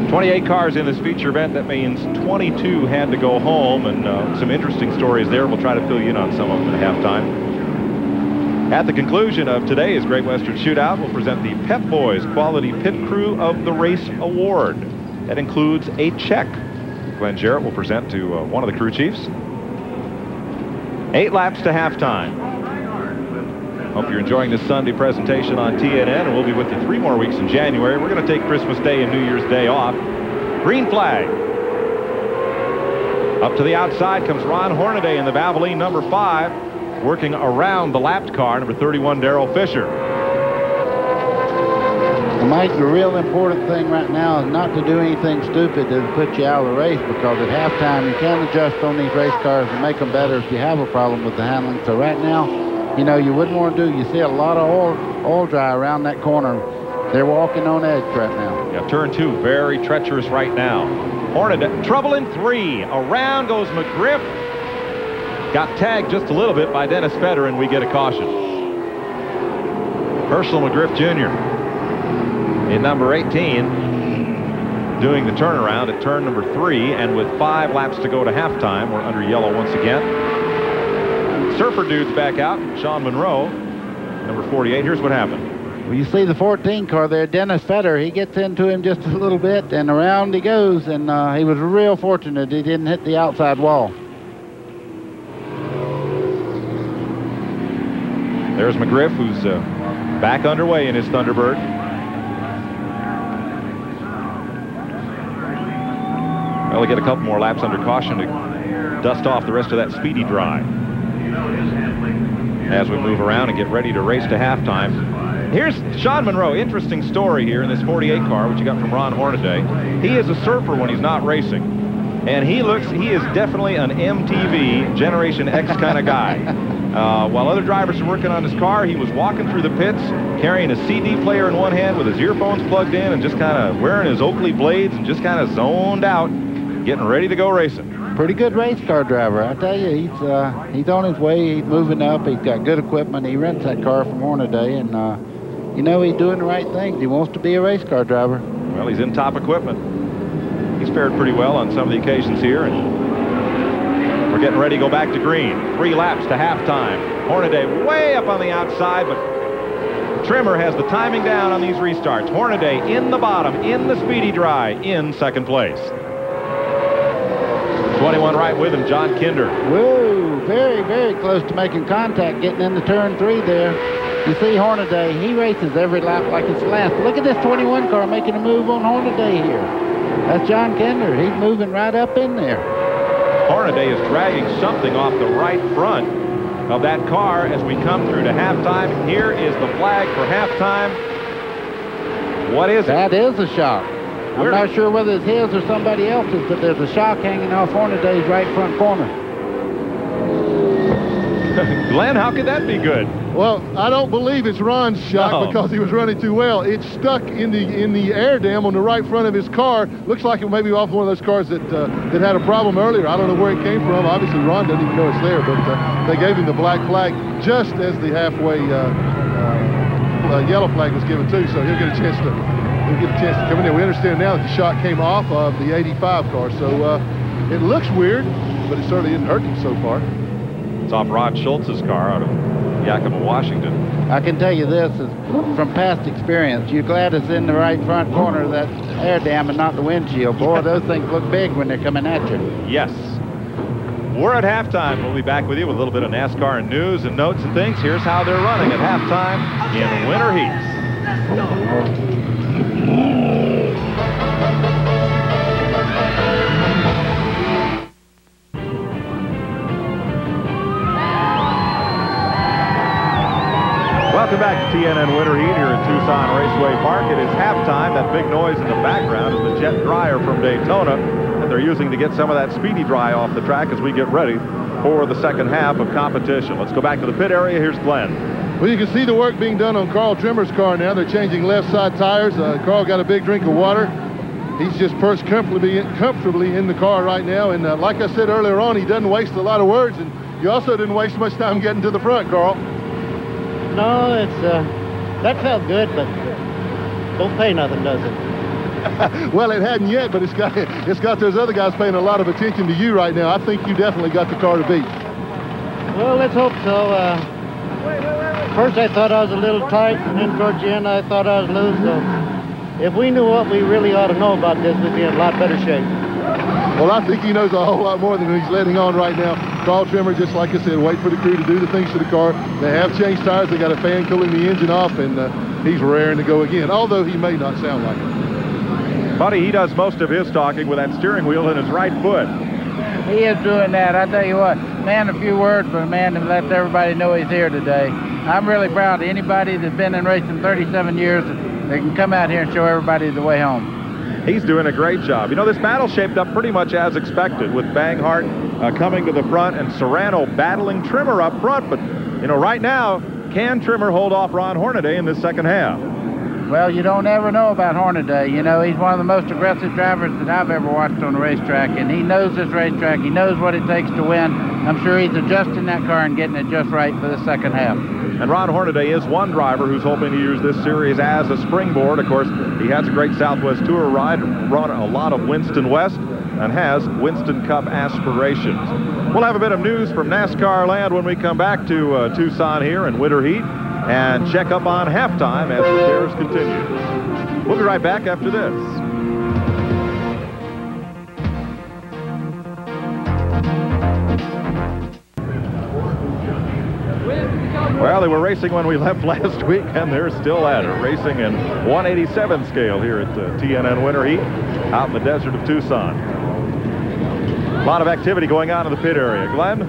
28 cars in this feature event. That means 22 had to go home, and some interesting stories there. We'll try to fill you in on some of them at halftime. At the conclusion of today's Great Western Shootout, we'll present the Pep Boys Quality Pit Crew of the Race Award. That includes a check. Glenn Jarrett will present to one of the crew chiefs. 8 laps to halftime. Hope you're enjoying this Sunday presentation on TNN, and we'll be with you 3 more weeks in January. We're going to take Christmas Day and New Year's Day off. Green flag. Up to the outside comes Ron Hornaday in the Valvoline number 5, working around the lapped car, number 31, Darrell Fisher. Mike, the real important thing right now is not to do anything stupid to put you out of the race, because at halftime you can adjust on these race cars and make them better if you have a problem with the handling. So right now, you know, you wouldn't want to do. You see a lot of oil dry around that corner. They're walking on edge right now. Yeah, turn 2, very treacherous right now. Hornaday, trouble in 3. Around goes McGriff. Got tagged just a little bit by Dennis Feder, and we get a caution. Herschel McGriff Jr. in number 18 doing the turnaround at turn number 3, and with 5 laps to go to halftime, we're under yellow once again. Surfer dude's back out, Sean Monroe, number 48. Here's what happened. Well, you see the 14 car there, Dennis Feder. He gets into him just a little bit, and around he goes, and he was real fortunate he didn't hit the outside wall. There's McGriff, who's back underway in his Thunderbird. Well, we get a couple more laps under caution to dust off the rest of that speedy dry. as we move around and get ready to race to halftime. Here's Sean Monroe. Interesting story here in this 48 car, which you got from Ron Hornaday. He is a surfer when he's not racing. And he is definitely an MTV Generation X kind of guy. While other drivers are working on his car, he was walking through the pits, carrying a CD player in one hand with his earphones plugged in and just kind of wearing his Oakley blades and just kind of zoned out, getting ready to go racing. Pretty good race car driver, I tell you. He's on his way. He's moving up. He's got good equipment. He rents that car from Hornaday, and you know, he's doing the right things. He wants to be a race car driver. Well, he's in top equipment. He's fared pretty well on some of the occasions here, and we're getting ready to go back to green. 3 laps to halftime. Hornaday way up on the outside, but Trimmer has the timing down on these restarts. Hornaday in the bottom, in the speedy dry, in second place. 21 right with him, John Kinder. Whoa, very, very close to making contact, getting into turn 3 there. You see Hornaday, he races every lap like it's the last. Look at this 21 car making a move on Hornaday here. That's John Kinder. He's moving right up in there. Hornaday is dragging something off the right front of that car as we come through to halftime. Here is the flag for halftime. What is it? That is a shock. I'm not sure whether it's his or somebody else's, but there's a shock hanging off Hornaday's right front corner. Glenn, how could that be good? Well, I don't believe it's Ron's shock because he was running too well. It's stuck in the air dam on the right front of his car. Looks like it may be off one of those cars that had a problem earlier. I don't know where it came from. Obviously, Ron doesn't even know it's there, but they gave him the black flag just as the halfway yellow flag was given too, so he'll get a chance to come in there. We understand now that the shot came off of the 85 car, so it looks weird, but it certainly didn't hurt him so far. It's off Rod Schultz's car out of Yakima, Washington. I can tell you this is from past experience. You're glad it's in the right front corner of that air dam and not the windshield. Boy, those things look big when they're coming at you. Yes. We're at halftime. We'll be back with you with a little bit of NASCAR and news and notes and things. Here's how they're running at halftime in winter heats. Welcome back to TNN Winter Heat here at Tucson Raceway Park. It is halftime. That big noise in the background is the jet dryer from Daytona that they're using to get some of that speedy dry off the track as we get ready for the second half of competition. Let's go back to the pit area. Here's Glenn. Well, you can see the work being done on Carl Trimmer's car now. They're changing left side tires. Carl got a big drink of water. He's just perched comfortably in the car right now. And like I said earlier on, he doesn't waste a lot of words. And you also didn't waste much time getting to the front, Carl. No, it's that felt good, but don't pay nothing, does it? Well, it hadn't yet, but it's got those other guys paying a lot of attention to you right now. I think you definitely got the car to beat. Well, let's hope so. First I thought I was a little tight, and then towards the end I thought I was loose. So if we knew what we really ought to know about this, we'd be in a lot better shape. Well, I think he knows a whole lot more than he's letting on right now. Carl Trimmer, just like I said, wait for the crew to do the things to the car. They have changed tires. They got a fan cooling the engine off, and he's raring to go again, although he may not sound like it. Buddy, he does most of his talking with that steering wheel in his right foot. He is doing that. I tell you what, man, a few words for a man that lets everybody know he's here today. I'm really proud of anybody that's been in racing 37 years that can come out here and show everybody the way home. He's doing a great job. You know, this battle shaped up pretty much as expected with Banghart coming to the front and Serrano battling Trimmer up front. But, you know, right now, can Trimmer hold off Ron Hornaday in this second half? Well, you don't ever know about Hornaday. You know, he's one of the most aggressive drivers that I've ever watched on a racetrack, and he knows this racetrack. He knows what it takes to win. I'm sure he's adjusting that car and getting it just right for the second half. And Ron Hornaday is one driver who's hoping to use this series as a springboard. Of course, he has a great Southwest Tour ride, run a lot of Winston West, and has Winston Cup aspirations. We'll have a bit of news from NASCAR land when we come back to Tucson here in winter heat and check up on halftime as the tears continue. We'll be right back after this. Well, they were racing when we left last week, and they're still at it, racing in 187 scale here at TNN Winter Heat out in the desert of Tucson. A lot of activity going on in the pit area. Glenn?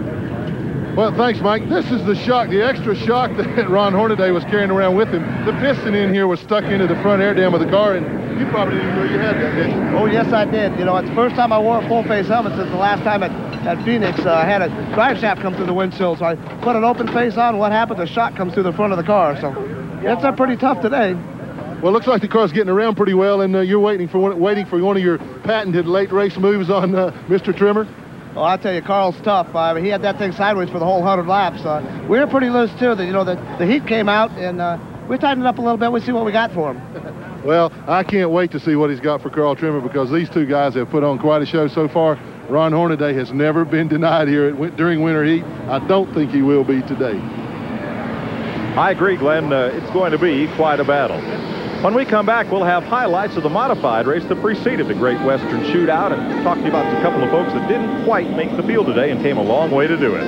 Well, thanks, Mike. This is the shock, the extra shock that Ron Hornaday was carrying around with him. The piston in here was stuck into the front air dam of the car, and you probably didn't know you had that, did you? Oh, yes, I did. You know, it's the first time I wore a full-face helmet since the last time at Phoenix. I had a drive shaft come through the windshield, so I put an open face on. What happened? The shock comes through the front of the car, so it's pretty tough today. Well, it looks like the car's getting around pretty well, and you're waiting for one of your patented late race moves on Mr. Trimmer. Well, I tell you, Carl's tough. He had that thing sideways for the whole 100 laps. We were pretty loose, too. The heat came out, and we tightened it up a little bit. We see what we got for him. Well, I can't wait to see what he's got for Carl Trimmer, because these two guys have put on quite a show so far. Ron Hornaday has never been denied here during winter heat. I don't think he will be today. I agree, Glenn. It's going to be quite a battle. When we come back, we'll have highlights of the modified race that preceded the Great Western Shootout and talk to you about a couple of folks that didn't quite make the field today and came a long way to do it.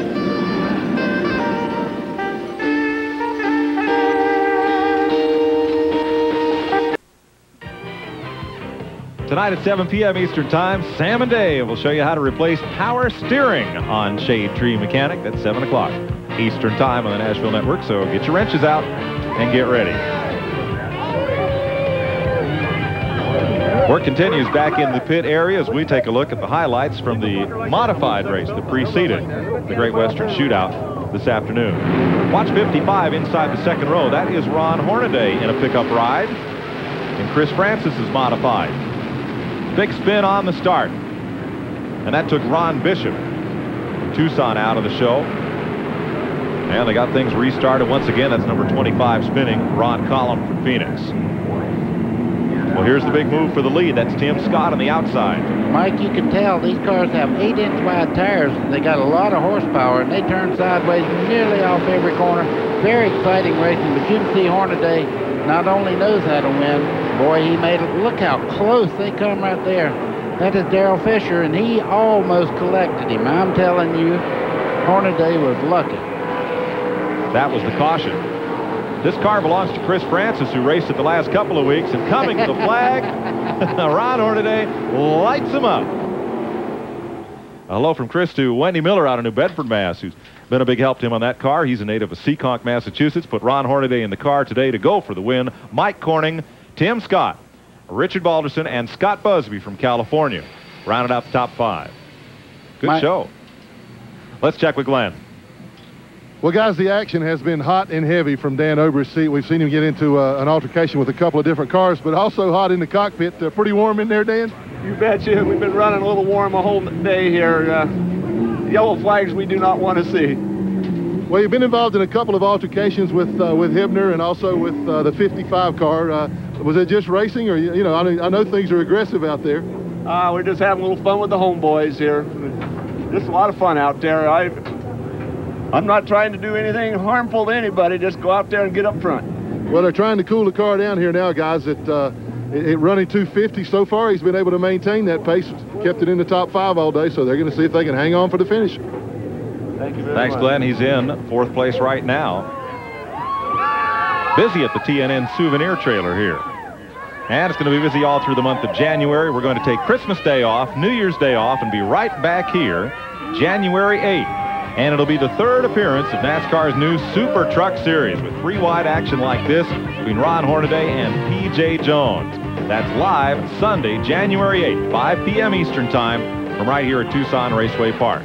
Tonight at 7 p.m. Eastern Time, Sam and Dave will show you how to replace power steering on Shade Tree Mechanic. That's 7 o'clock Eastern Time on the Nashville Network, so get your wrenches out and get ready. Work continues back in the pit area as we take a look at the highlights from the modified race that preceded the Great Western Shootout this afternoon. Watch 55 inside the second row. That is Ron Hornaday in a pickup ride, and Chris Francis is modified. Big spin on the start, and that took Ron Bishop from Tucson out of the show. And they got things restarted once again. That's number 25 spinning, Ron Collum from Phoenix. Well, here's the big move for the lead. That's Tim Scott on the outside. Mike, you can tell these cars have 8-inch wide tires. They got a lot of horsepower, and they turn sideways nearly off every corner. Very exciting racing, but you can see Hornaday not only knows how to win, boy, he made it. Look how close they come right there. That is Darrell Fisher, and he almost collected him. I'm telling you, Hornaday was lucky. That was the caution. This car belongs to Chris Francis, who raced it the last couple of weeks, and coming to the flag, Ron Hornaday lights him up. Hello from Chris to Wendy Miller out of New Bedford, Mass., who's been a big help to him on that car. He's a native of Seekonk, Massachusetts. Put Ron Hornaday in the car today to go for the win. Mike Corning, Tim Scott, Richard Balderson, and Scott Busby from California rounded out the top 5. Good show. Let's check with Glenn. Well, guys, the action has been hot and heavy from Dan Ober's seat. We've seen him get into an altercation with a couple of different cars, but also hot in the cockpit. Pretty warm in there, Dan? You betcha. We've been running a little warm the whole day here. Yellow flags we do not want to see. Well, you've been involved in a couple of altercations with Hibner and also with the 55 car. Was it just racing, or I know things are aggressive out there? We're just having a little fun with the homeboys here. Just a lot of fun out there. I'm not trying to do anything harmful to anybody. Just go out there and get up front. Well, they're trying to cool the car down here now, guys. It running 250 so far. He's been able to maintain that pace, kept it in the top 5 all day. So they're going to see if they can hang on for the finish. Thank you very Thanks, much. Glenn. He's in 4th place right now. Busy at the TNN souvenir trailer here. And it's going to be busy all through the month of January. We're going to take Christmas Day off, New Year's Day off, and be right back here January 8th. And it'll be the 3rd appearance of NASCAR's new Super Truck Series with 3 wide action like this between Ron Hornaday and P.J. Jones. That's live Sunday, January 8th, 5 p.m. Eastern Time from right here at Tucson Raceway Park.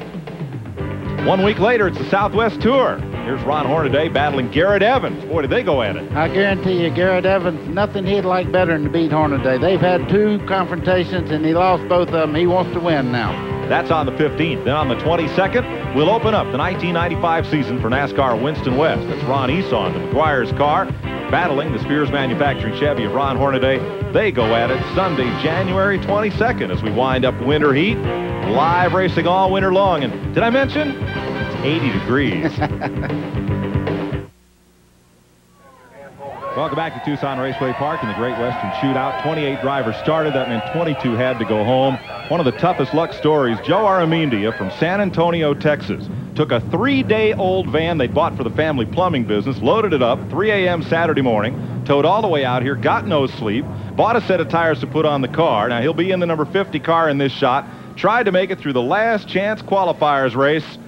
1 week later, it's the Southwest Tour. Here's Ron Hornaday battling Garrett Evans. Boy, did they go at it. I guarantee you, Garrett Evans, nothing he'd like better than to beat Hornaday. They've had 2 confrontations, and he lost both of them. He wants to win now. That's on the 15th. Then on the 22nd, we'll open up the 1995 season for NASCAR Winston West. That's Ron Eson, the McGuire's car, battling the Spears Manufacturing Chevy of Ron Hornaday. They go at it Sunday, January 22nd as we wind up winter heat. Live racing all winter long. And did I mention? It's 80 degrees. Welcome back to Tucson Raceway Park in the Great Western Shootout. 28 drivers started. That meant 22 had to go home. One of the toughest luck stories, Joe Aramindia from San Antonio, Texas, took a 3-day-old van they bought for the family plumbing business, loaded it up 3 a.m. Saturday morning, towed all the way out here, got no sleep, bought a set of tires to put on the car. Now, he'll be in the number 50 car in this shot. Tried to make it through the last chance qualifiers race.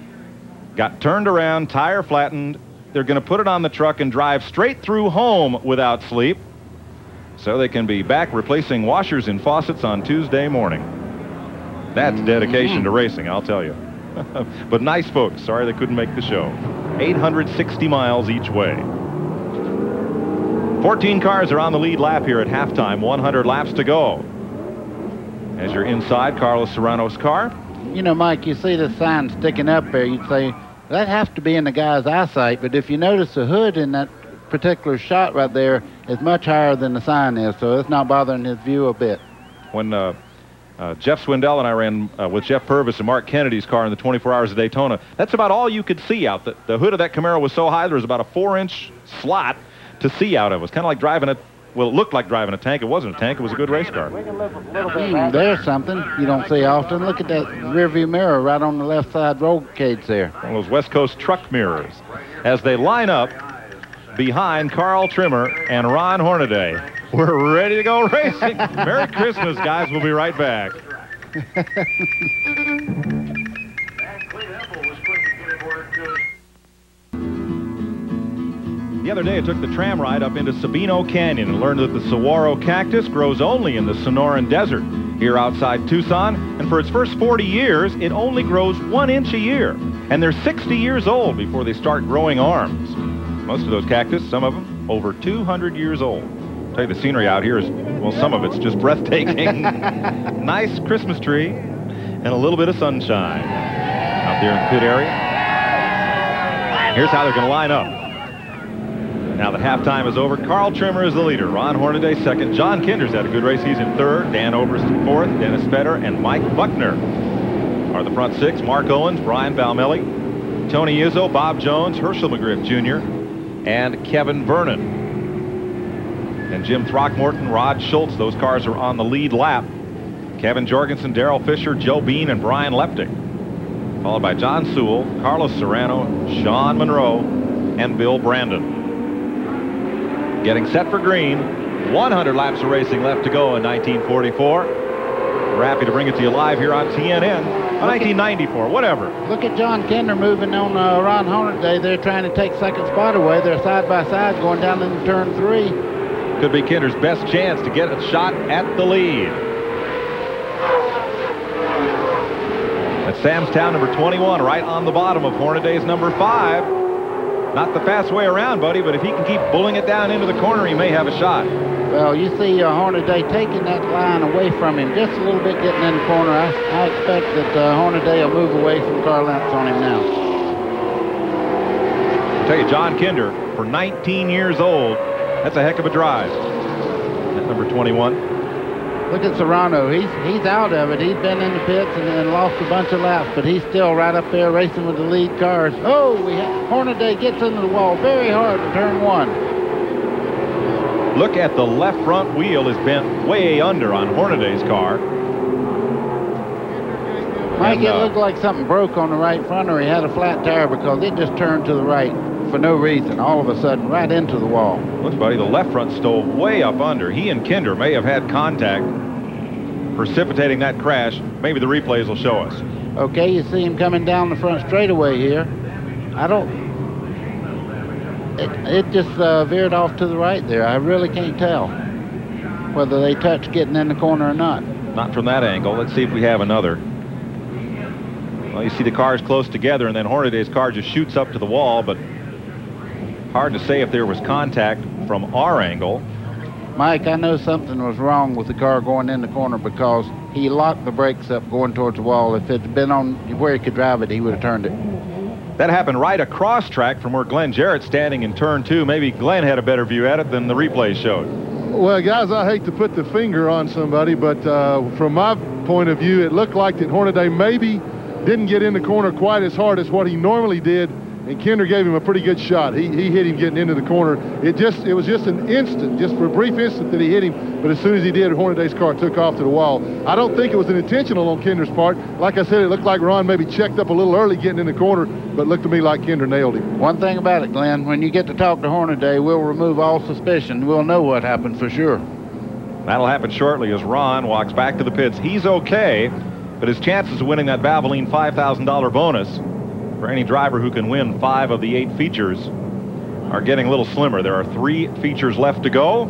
got turned around, tire flattened. They're going to put it on the truck and drive straight through home without sleep so they can be back replacing washers and faucets on Tuesday morning. That's dedication to racing, I'll tell you. But nice folks. Sorry they couldn't make the show. 860 miles each way. 14 cars are on the lead lap here at halftime. 100 laps to go. As you're inside Carlos Serrano's car. You know, Mike, you see the sign sticking up there. You'd say, that has to be in the guy's eyesight. But if you notice, the hood in that particular shot right there is much higher than the sign is, so it's not bothering his view a bit. When Jeff Swindell and I ran with Jeff Purvis and Mark Kennedy's car in the 24 Hours of Daytona, that's about all you could see out. The hood of that Camaro was so high there was about a 4-inch slot to see out of. It was kind of like driving well, it looked like driving a tank. It wasn't a tank. It was a good race car. There's something you don't see often. Look at that rearview mirror right on the left side roll cage there. One of those West Coast truck mirrors. As they line up behind Carl Trimmer and Ron Hornaday. We're ready to go racing. Merry Christmas, guys. We'll be right back. The other day, I took the tram ride up into Sabino Canyon and learned that the saguaro cactus grows only in the Sonoran Desert here outside Tucson. And for its first 40 years, it only grows 1 inch a year. And they're 60 years old before they start growing arms. Most of those cactus, some of them, over 200 years old. I'll tell you, the scenery out here is, well, some of it's just breathtaking. Nice Christmas tree and a little bit of sunshine out there in the pit area. Here's how they're going to line up. Now the halftime is over. Carl Trimmer is the leader. Ron Hornaday second. John Kinder's had a good race. He's in third. Dan Oberst fourth. Dennis Fetter and Mike Buckner are the front six. Mark Owens, Brian Valmelli, Tony Izzo, Bob Jones, Herschel McGriff Jr., and Kevin Vernon. And Jim Throckmorton, Rod Schultz. Those cars are on the lead lap. Kevin Jorgensen, Darrell Fisher, Joe Bean, and Brian Leptic. Followed by John Sewell, Carlos Serrano, Sean Monroe, and Bill Brandon. Getting set for green. 100 laps of racing left to go in 1944. We're happy to bring it to you live here on TNN. 1994, whatever. Look at John Kinder moving on Ron Hornaday. They're trying to take second spot away. They're side by side going down into turn 3. Could be Kinder's best chance to get a shot at the lead. That's Sam's Town number 21, right on the bottom of Hornaday's number 5. Not the fast way around, buddy, but if he can keep bulling it down into the corner, he may have a shot. Well, you see Hornaday taking that line away from him just a little bit, getting in the corner. I expect that Hornaday will move away from car lengths on him now. I'll tell you, John Kinder, for 19 years old, that's a heck of a drive. At number 21. Look at Serrano. He's out of it. He's been in the pits and lost a bunch of laps, but he's still right up there racing with the lead cars. Oh, Hornaday gets into the wall very hard in turn 1. Look at the left front wheel is bent way under on Hornaday's car. Mike, it looked like something broke on the right front, or he had a flat tire, because it just turned to the right for no reason, all of a sudden, right into the wall. Look, buddy, the left front stove way up under. He and Kinder may have had contact, precipitating that crash. Maybe the replays will show us. Okay, you see him coming down the front straightaway here. It just veered off to the right there. I really can't tell whether they touched getting in the corner or not. Not from that angle. Let's see if we have another. Well, you see the cars close together, and then Hornaday's car just shoots up to the wall, but hard to say if there was contact from our angle. Mike, I know something was wrong with the car going in the corner, because he locked the brakes up going towards the wall. If it had been on where he could drive it, he would have turned it. That happened right across track from where Glenn Jarrett's standing in turn 2. Maybe Glenn had a better view at it than the replay showed. Well, guys, I hate to put the finger on somebody, but from my point of view, it looked like that Hornaday maybe didn't get in the corner quite as hard as what he normally did, and Kinder gave him a pretty good shot. He hit him getting into the corner. It was just an instant, just for a brief instant that he hit him, but as soon as he did, Hornaday's car took off to the wall. I don't think it was an intentional on Kinder's part. Like I said, it looked like Ron maybe checked up a little early getting in the corner, but looked to me like Kinder nailed him. One thing about it, Glenn, when you get to talk to Hornaday, we'll remove all suspicion. We'll know what happened for sure. That'll happen shortly as Ron walks back to the pits. He's okay, but his chances of winning that Valvoline $5,000 bonus for any driver who can win 5 of the 8 features are getting a little slimmer. There are 3 features left to go.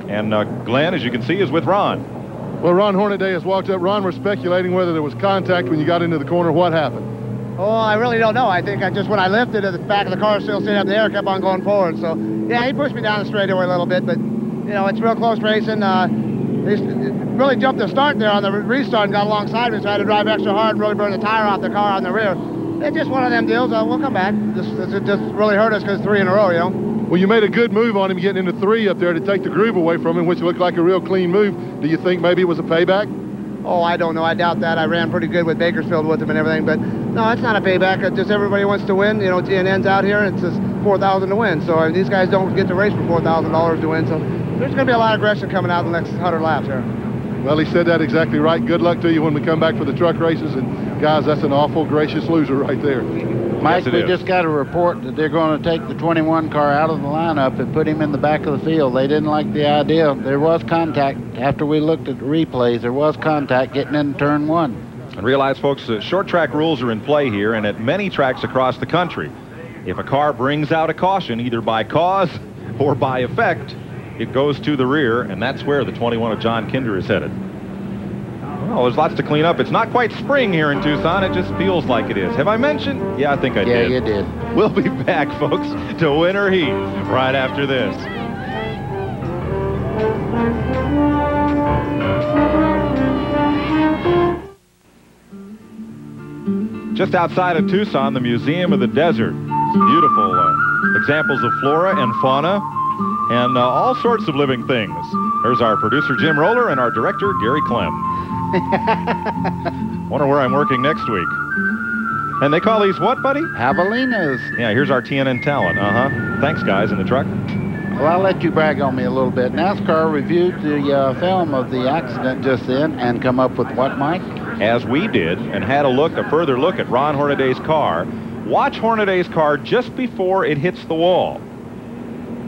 And Glenn, as you can see, is with Ron. Well, Ron Hornaday has walked up. Ron, we're speculating whether there was contact when you got into the corner. What happened? Oh, I really don't know. I think when I lifted it, the back of the car still sitting up in the air, kept on going forward. So, yeah, he pushed me down the straightaway a little bit, but, you know, it's real close racing. He really jumped the start there on the restart and got alongside me, so I had to drive extra hard and really burn the tire off the car on the rear. It's just one of them deals. We'll come back. It just really hurt us because 3 in a row, you know. Well, you made a good move on him getting into 3 up there to take the groove away from him, which looked like a real clean move. Do you think maybe it was a payback? Oh, I don't know. I doubt that. I ran pretty good with Bakersfield with him and everything, but no, it's not a payback. It's just everybody wants to win. You know, TNN's out here, and it's just $4,000 to win. So these guys don't get to race for $4,000 to win. So there's going to be a lot of aggression coming out in the next 100 laps here. Well, he said that exactly right. Good luck to you when we come back for the truck races. And, guys, that's an awful gracious loser right there. Mike, we just got a report that they're going to take the 21 car out of the lineup and put him in the back of the field. They didn't like the idea. There was contact. After we looked at the replays, there was contact getting into turn 1. And realize, folks, short track rules are in play here, and at many tracks across the country, if a car brings out a caution, either by cause or by effect, it goes to the rear, and that's where the 21 of John Kinder is headed. Well, there's lots to clean up. It's not quite spring here in Tucson. It just feels like it is. Have I mentioned? Yeah, I think I did. Yeah, you did. We'll be back, folks, to Winter Heat right after this. Just outside of Tucson, the Museum of the Desert. Beautiful examples of flora and fauna and all sorts of living things. There's our producer, Jim Roller, and our director, Gary Clem. Wonder where I'm working next week. And they call these what, buddy? Javelinas. Yeah, here's our TNN talent. Thanks, guys, in the truck. Well, I'll let you brag on me a little bit. NASCAR reviewed the film of the accident just then and come up with what, Mike? As we did, and had a further look at Ron Hornaday's car. Watch Hornaday's car just before it hits the wall.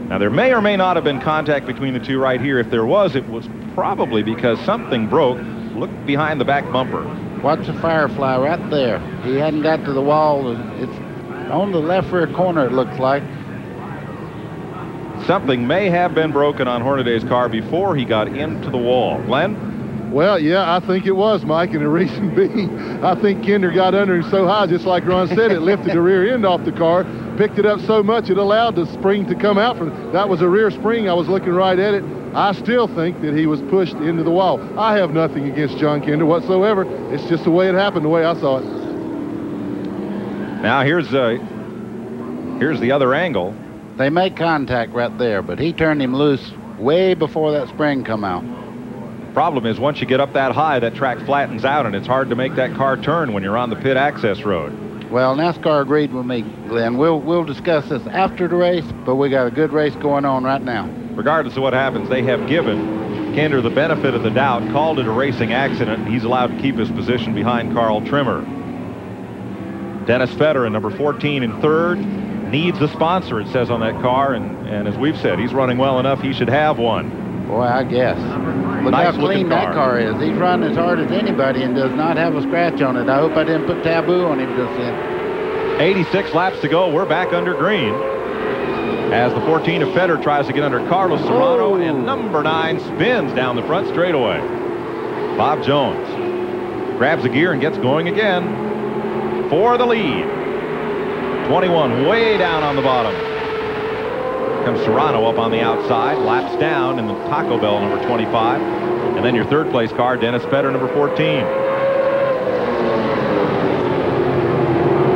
Now, there may or may not have been contact between the two right here. If there was, it was probably because something broke. Look behind the back bumper. Watch the Firefly right there. He hadn't got to the wall. It's on the left rear corner, it looks like. Something may have been broken on Hornaday's car before he got into the wall. Glenn? Well, yeah, I think it was, Mike, and the reason being, I think Kinder got under him so high, just like Ron said, it lifted the rear end off the car, picked it up so much it allowed the spring to come out. That was a rear spring. I was looking right at it. I still think that he was pushed into the wall. I have nothing against John Kinder whatsoever. It's just the way it happened, the way I saw it. Now here's the other angle. They make contact right there, but he turned him loose way before that spring come out. Problem is, once you get up that high, that track flattens out, and it's hard to make that car turn when you're on the pit access road. Well, NASCAR agreed with me, Glenn. We'll discuss this after the race, but we got a good race going on right now. Regardless of what happens, they have given Kinder the benefit of the doubt, called it a racing accident, and he's allowed to keep his position behind Carl Trimmer. Dennis Federer, number 14 in third, needs a sponsor, it says on that car, and as we've said, he's running well enough, he should have one. Boy, I guess. Look nice how clean that car is. He's running as hard as anybody and does not have a scratch on it. I hope I didn't put taboo on him just then. 86 laps to go. We're back under green. As the 14 of Federer tries to get under Carlos Serrano, and number 9 spins down the front straightaway. Bob Jones grabs a gear and gets going again for the lead. 21 way down on the bottom. Comes Serrano up on the outside, laps down in the Taco Bell number 25. And then your third place car, Dennis Federer, number 14.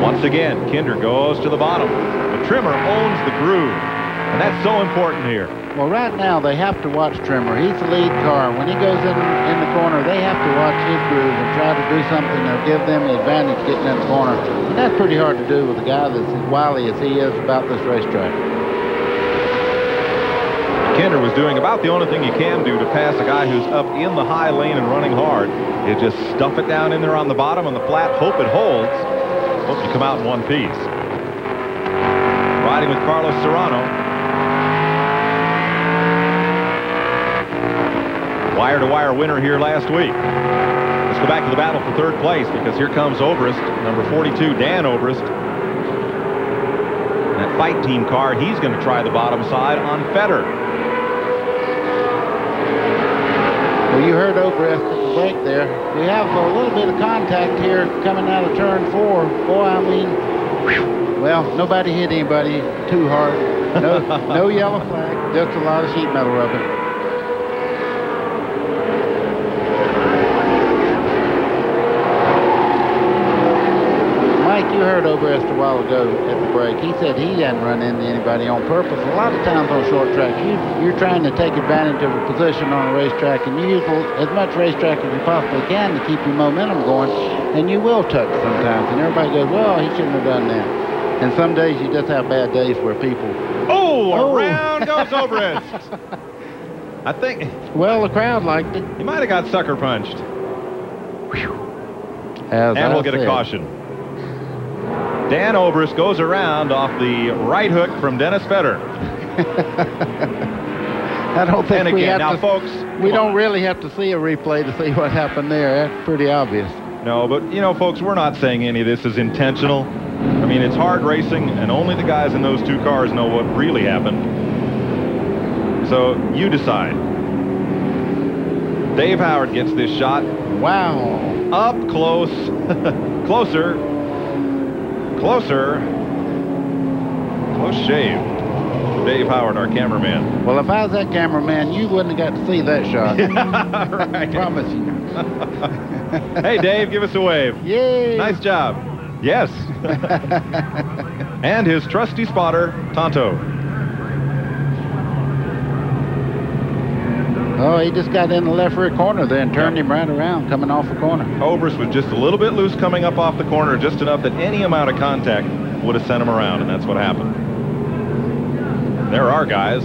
Once again, Kinder goes to the bottom. But Trimmer owns the groove, and that's so important here. Well, right now, they have to watch Trimmer. He's the lead car. When he goes in the corner, they have to watch his groove and try to do something that'll give them the advantage getting in the corner. And that's pretty hard to do with a guy that's as wily as he is about this racetrack. Kinder was doing about the only thing you can do to pass a guy who's up in the high lane and running hard. You just stuff it down in there on the bottom on the flat, hope it holds. Hope you come out in one piece. Riding with Carlos Serrano. Wire-to-wire winner here last week. Let's go back to the battle for third place, because here comes Obrist, number 42, Dan Obrist. Fight Team car. He's going to try the bottom side on Fetter. Well, you heard Obrist at the break there. We have a little bit of contact here coming out of turn 4. Boy, I mean, well, nobody hit anybody too hard. No yellow flag, just a lot of sheet metal rubbing. Mike, you heard Obrist a while ago at the break. He said he hadn't run into anybody on purpose. A lot of times on short track, you're trying to take advantage of a position on a racetrack, and you use as much racetrack as you possibly can to keep your momentum going, and you will touch sometimes. And everybody goes, well, he shouldn't have done that. And some days you just have bad days where people... Around goes Obrist. I think... Well, the crowd liked it. He might have got sucker punched. And we'll get a caution. Dan Obrist goes around off the right hook from Dennis Fetter. I don't think we have to... folks, we don't really have to see a replay to see what happened there. That's pretty obvious. No, but, you know, folks, we're not saying any of this is intentional. I mean, it's hard racing, and only the guys in those two cars know what really happened. So, you decide. Dave Howard gets this shot. Wow. Up close. Closer. Closer. Close shave. Dave Howard, our cameraman. Well, if I was that cameraman, you wouldn't have got to see that shot. Right. I promise you. Hey, Dave, give us a wave. Yay. Nice job. Yes. And his trusty spotter, Tonto. Oh, he just got in the left rear corner there and turned him right around, coming off the corner. Obrist was just a little bit loose coming up off the corner, just enough that any amount of contact would have sent him around, and that's what happened. There are guys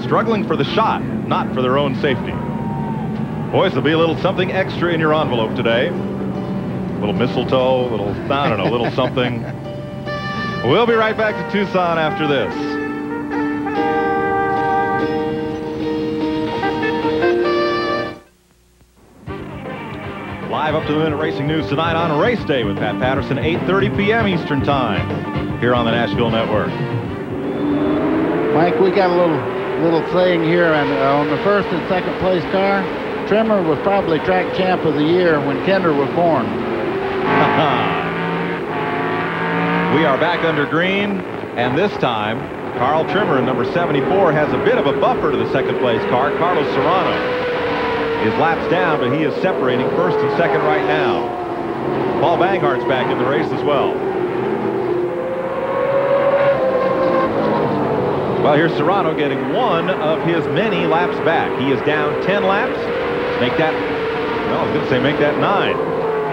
struggling for the shot, not for their own safety. Boys, there'll be a little something extra in your envelope today. A little mistletoe, a little, I don't know, a little something. We'll be right back to Tucson after this. Live up to the minute racing news tonight on Race Day with Pat Patterson, 8:30 p.m. Eastern Time, here on the Nashville Network. Mike, we got a little thing here on the first and second place car. Trimmer was probably track champ of the year when Kinder was born. We are back under green, and this time, Carl Trimmer in number 74 has a bit of a buffer to the second place car. Carlos Serrano is laps down, but he is separating first and second right now. Paul Banghart's back in the race as well. Well, here's Serrano getting one of his many laps back. He is down 10 laps. Make that, well, I was going to say make that 9.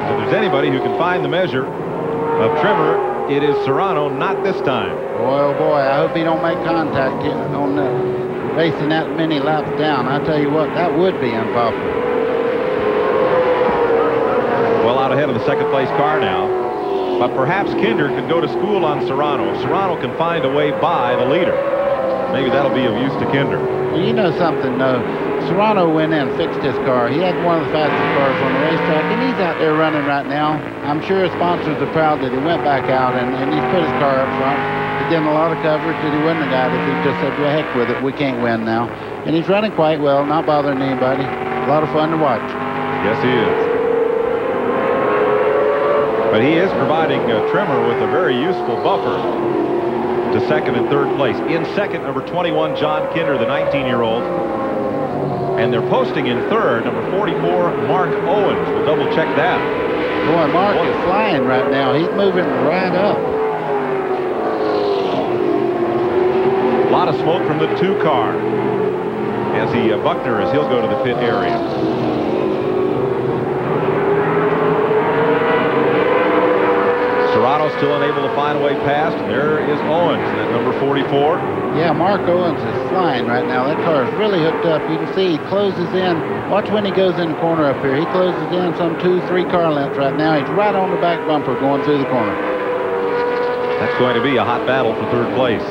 If there's anybody who can find the measure of Trimmer, it is Serrano, not this time. Boy, oh boy, I hope he don't make contact on racing that many laps down. I tell you what, that would be unpopular. Well, out ahead of the second place car now. But perhaps Kinder could go to school on Serrano. Serrano can find a way by the leader. Maybe that'll be of use to Kinder. You know something, though. Serrano went in and fixed his car. He had one of the fastest cars on the racetrack, and he's out there running right now. I'm sure his sponsors are proud that he went back out and he's put his car up front. He's getting a lot of coverage that he wouldn't have got if he just said, well, heck with it, we can't win now. And he's running quite well, not bothering anybody. A lot of fun to watch. Yes, he is. But he is providing Trimmer with a very useful buffer to second and third place. In second, number 21, John Kinder, the 19-year-old. And they're posting in third, number 44, Mark Owens. We'll double-check that. Boy, Mark is flying right now. He's moving right up. A lot of smoke from the 2 car. As Buckner, as he'll go to the pit area. Serrano still unable to find a way past. There is Owens, that number 44. Yeah, Mark Owens is flying right now. That car is really hooked up. You can see he closes in. Watch when he goes in the corner up here. He closes in some 2-3 car lengths right now. He's right on the back bumper going through the corner. That's going to be a hot battle for third place.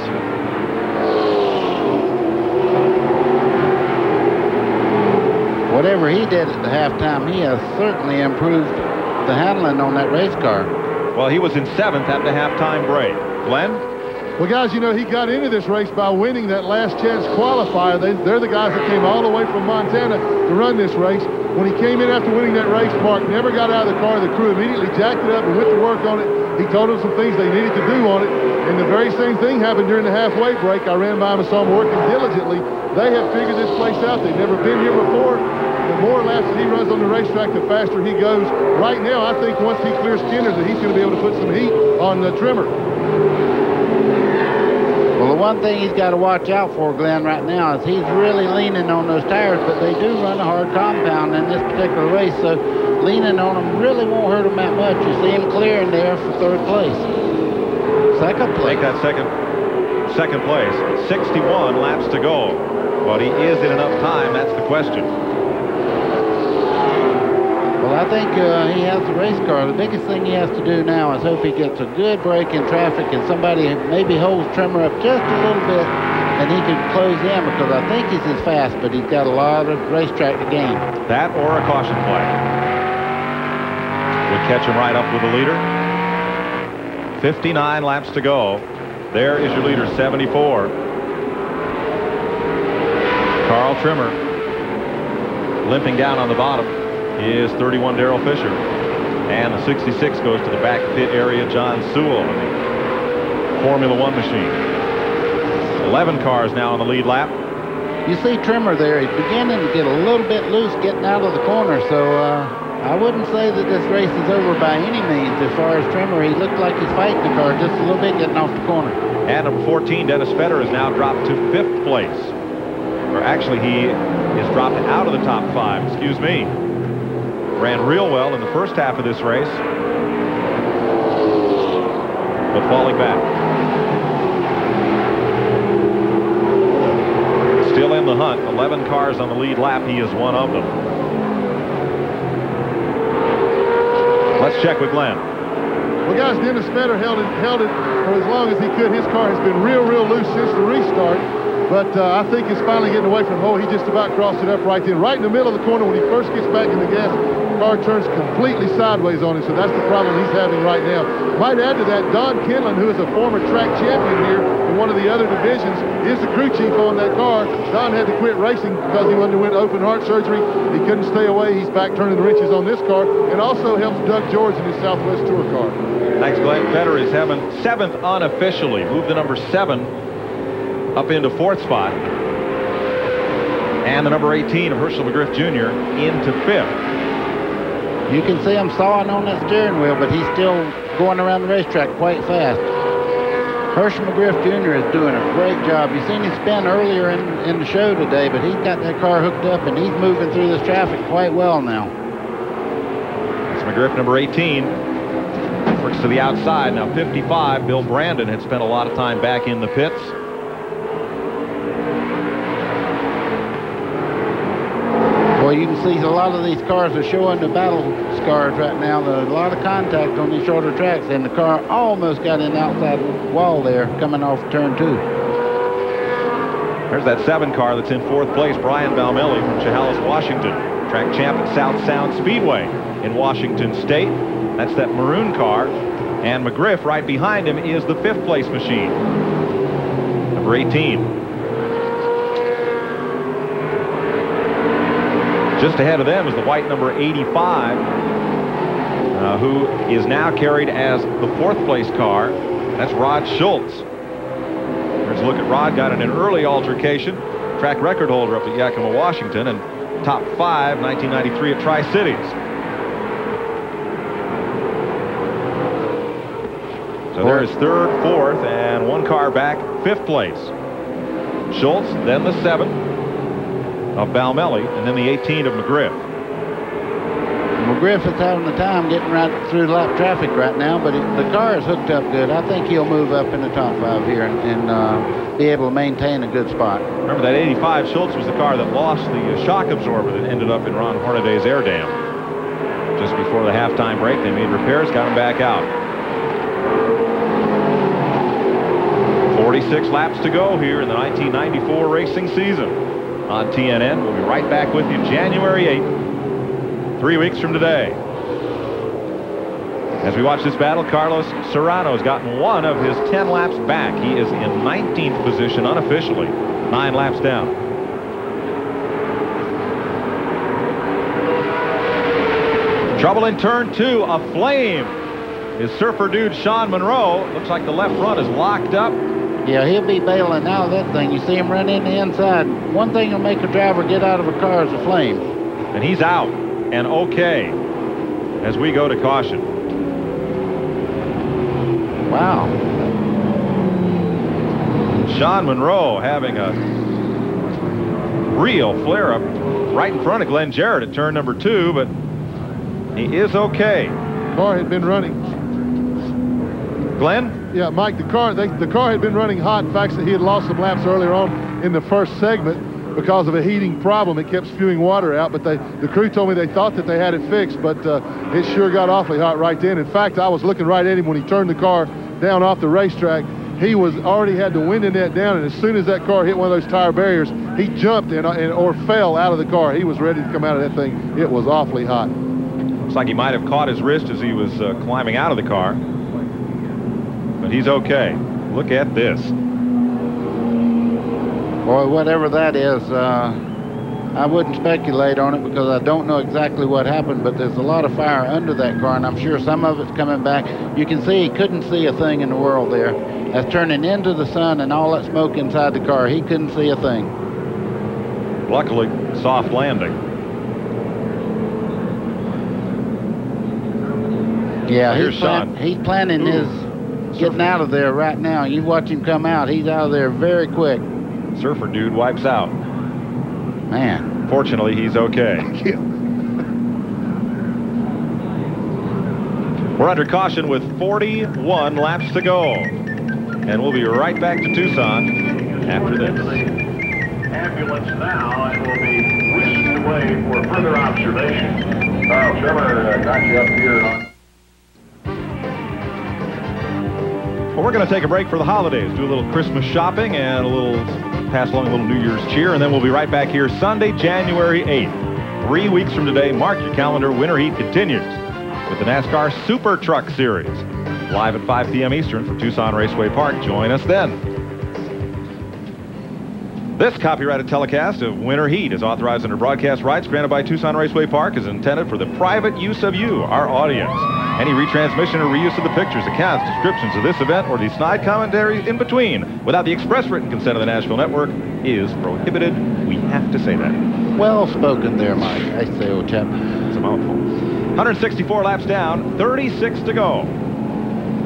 Whatever he did at the halftime, he has certainly improved the handling on that race car. Well, he was in 7th at the halftime break. Glenn? Well, guys, you know, he got into this race by winning that last chance qualifier. They're the guys that came all the way from Montana to run this race. When he came in after winning that race, Mark never got out of the car. The crew immediately jacked it up and went to work on it. He told them some things they needed to do on it. And the very same thing happened during the halfway break. I ran by him and saw him working diligently. They have figured this place out. They've never been here before. The more laps that he runs on the racetrack, the faster he goes. Right now, I think once he clears Skinner, that he's going to be able to put some heat on the Trimmer. Well, the one thing he's got to watch out for, Glenn, right now is he's really leaning on those tires, but they do run a hard compound in this particular race, so leaning on them really won't hurt him that much. You see him clearing there for 3rd place. Second place. Take that second place. 61 laps to go. But he is in enough time, that's the question. Well, I think he has the race car. The biggest thing he has to do now is hope he gets a good break in traffic and somebody maybe holds Trimmer up just a little bit and he can close in, because I think he's as fast, but he's got a lot of racetrack to gain. That or a caution flag would catch him right up with the leader. 59 laps to go. There is your leader, 74. Carl Trimmer limping down on the bottom is 31 Darrell Fisher, and the 66 goes to the back pit area, John Sewell in the Formula One machine. 11 cars now on the lead lap. You see Trimmer there, he's beginning to get a little bit loose getting out of the corner, so I wouldn't say that this race is over by any means. As far as Trimmer, he looked like he's fighting the car just a little bit getting off the corner. And number 14, Dennis Fetter, is now dropped to 5th place. Or actually, he is dropped out of the top 5, excuse me. Ran real well in the first half of this race, but falling back. Still in the hunt. 11 cars on the lead lap. He is one of them. Let's check with Glenn. Well, guys, Dennis Fetter held it for as long as he could. His car has been real loose since the restart. But I think it's finally getting away from home. He just about crossed it up right then. Right in the middle of the corner when he first gets back in the gas, the car turns completely sideways on him. So that's the problem he's having right now. Might add to that, Don Kinlan, who is a former track champion here in one of the other divisions, is the crew chief on that car. Don had to quit racing because he underwent open heart surgery. He couldn't stay away. He's back turning the wrenches on this car, and also helps Doug George in his Southwest Tour car. Thanks, Glenn. Fetter is having 7th unofficially. Moved the number 7 up into 4th spot. And the number 18 of Herschel McGriff Jr. into 5th. You can see him sawing on that steering wheel, but he's still going around the racetrack quite fast. Herschel McGriff Jr. is doing a great job. You've seen him spin earlier in the show today, but he's got that car hooked up and he's moving through this traffic quite well now. It's McGriff, number 18. Works to the outside. Now 55, Bill Brandon had spent a lot of time back in the pits. Well, you can see a lot of these cars are showing the battle scars right now. There's a lot of contact on these shorter tracks, and the car almost got in the outside wall there coming off turn 2. There's that 7 car that's in 4th place, Brian Balmelli from Chehalis, Washington. Track champ at South Sound Speedway in Washington State. That's that maroon car. And McGriff right behind him is the 5th place machine, number 18. Just ahead of them is the white number 85, who is now carried as the 4th place car. That's Rod Schultz. Here's a look at Rod. Got in an early altercation. Track record holder up at Yakima, Washington, and top 5, 1993 at Tri-Cities. So there is 3rd, 4th, and 1 car back, 5th place. Schultz, then the 7 of Balmelli, and then the 18 of McGriff. McGriff is having the time getting right through lap traffic right now, but the car is hooked up good. I think he'll move up in the top 5 here and be able to maintain a good spot. Remember that 85 Schultz was the car that lost the shock absorber that ended up in Ron Hornaday's air dam. Just before the halftime break, they made repairs, got him back out. 46 laps to go here in the 1994 racing season. On TNN. We'll be right back with you January 8th, 3 weeks from today. As we watch this battle, Carlos Serrano has gotten 1 of his 10 laps back. He is in 19th position unofficially, 9 laps down. Trouble in turn 2, a flame. His surfer dude Sean Monroe. Looks like the left front is locked up. Yeah, he'll be bailing out of that thing. You see him run in the inside. One thing will make a driver get out of a car is a flame. And he's out and okay as we go to caution. Wow. Sean Monroe having a real flare-up right in front of Glenn Jarrett at turn number 2, but he is okay. Car had been running. Glenn? Yeah, Mike, the car had been running hot. In fact, he had lost some laps earlier on in the first segment because of a heating problem. It kept spewing water out, but the crew told me they thought that they had it fixed, but it sure got awfully hot right then. In fact, I was looking right at him when he turned the car down off the racetrack. He was already had the window net down, and as soon as that car hit one of those tire barriers, he jumped or fell out of the car. He was ready to come out of that thing. It was awfully hot. Looks like he might have caught his wrist as he was climbing out of the car. But he's okay. Look at this. Boy, whatever that is, I wouldn't speculate on it because I don't know exactly what happened, but there's a lot of fire under that car, and I'm sure some of it's coming back. You can see he couldn't see a thing in the world there. That's turning into the sun and all that smoke inside the car. He couldn't see a thing. Luckily, soft landing. Yeah, he's planning his getting out of there right now. You watch him come out. He's out of there very quick. Surfer dude wipes out. Man. Fortunately, he's okay. We're under caution with 41 laps to go. And we'll be right back to Tucson after this. Ambulance now and will be whisked away for further observation. Carl Trimmer got you up here on. Well, we're going to take a break for the holidays, do a little Christmas shopping and pass along a little New Year's cheer, and then we'll be right back here Sunday, January 8th. 3 weeks from today, mark your calendar, Winter Heat continues with the NASCAR Super Truck Series. Live at 5 p.m. Eastern from Tucson Raceway Park. Join us then. This copyrighted telecast of Winter Heat is authorized under broadcast rights granted by Tucson Raceway Park, is intended for the private use of you, our audience. Any retransmission or reuse of the pictures, accounts, descriptions of this event, or the snide commentary in between, without the express written consent of the Nashville Network, is prohibited. We have to say that. Well spoken there, Mike. I say, old chap. It's a mouthful. 164 laps down, 36 to go.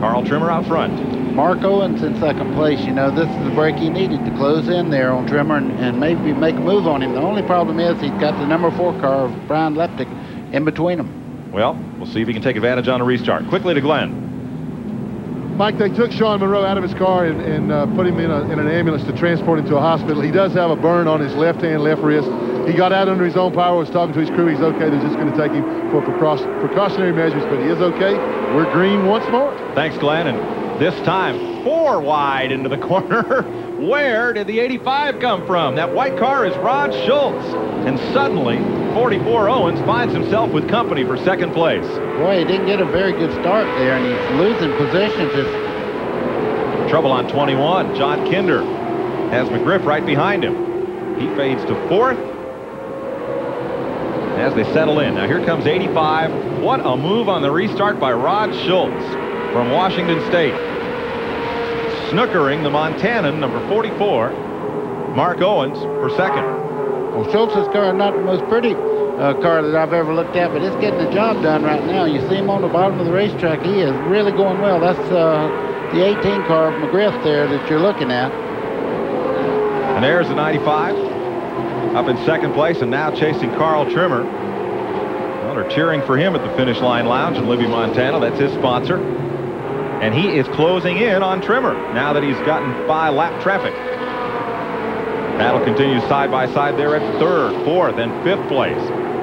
Carl Trimmer out front. Mark Owens in second place. You know, this is the break he needed to close in there on Trimmer and maybe make a move on him. The only problem is he's got the number 4 car of Brian Leptic in between them. Well, we'll see if he can take advantage on a restart. Quickly to Glenn. Mike, they took Sean Monroe out of his car and put him in an ambulance to transport him to a hospital. He does have a burn on his left hand, left wrist. He got out under his own power, was talking to his crew. He's okay. They're just going to take him for precautionary measures, but he is okay. We're green once more. Thanks, Glenn. And this time, 4 wide into the corner. Where did the 85 come from? That white car is Rod Schultz. And suddenly, 44 Owens finds himself with company for second place. Boy, he didn't get a very good start there, and he's losing position. Trouble on 21. John Kinder has McGriff right behind him. He fades to 4th as they settle in. Now here comes 85. What a move on the restart by Rod Schultz from Washington State. Snookering the Montanan, number 44, Mark Owens, for second. Well, Schultz's car is not the most pretty car that I've ever looked at, but it's getting the job done right now. You see him on the bottom of the racetrack. He is really going well. That's the 18 car of McGriff there that you're looking at. And there's the 95 up in second place and now chasing Carl Trimmer. Well, they're cheering for him at the Finish Line Lounge in Libby, Montana. That's his sponsor. And he is closing in on Trimmer now that he's gotten by lap traffic. Battle continues side by side there at 3rd, 4th, and 5th place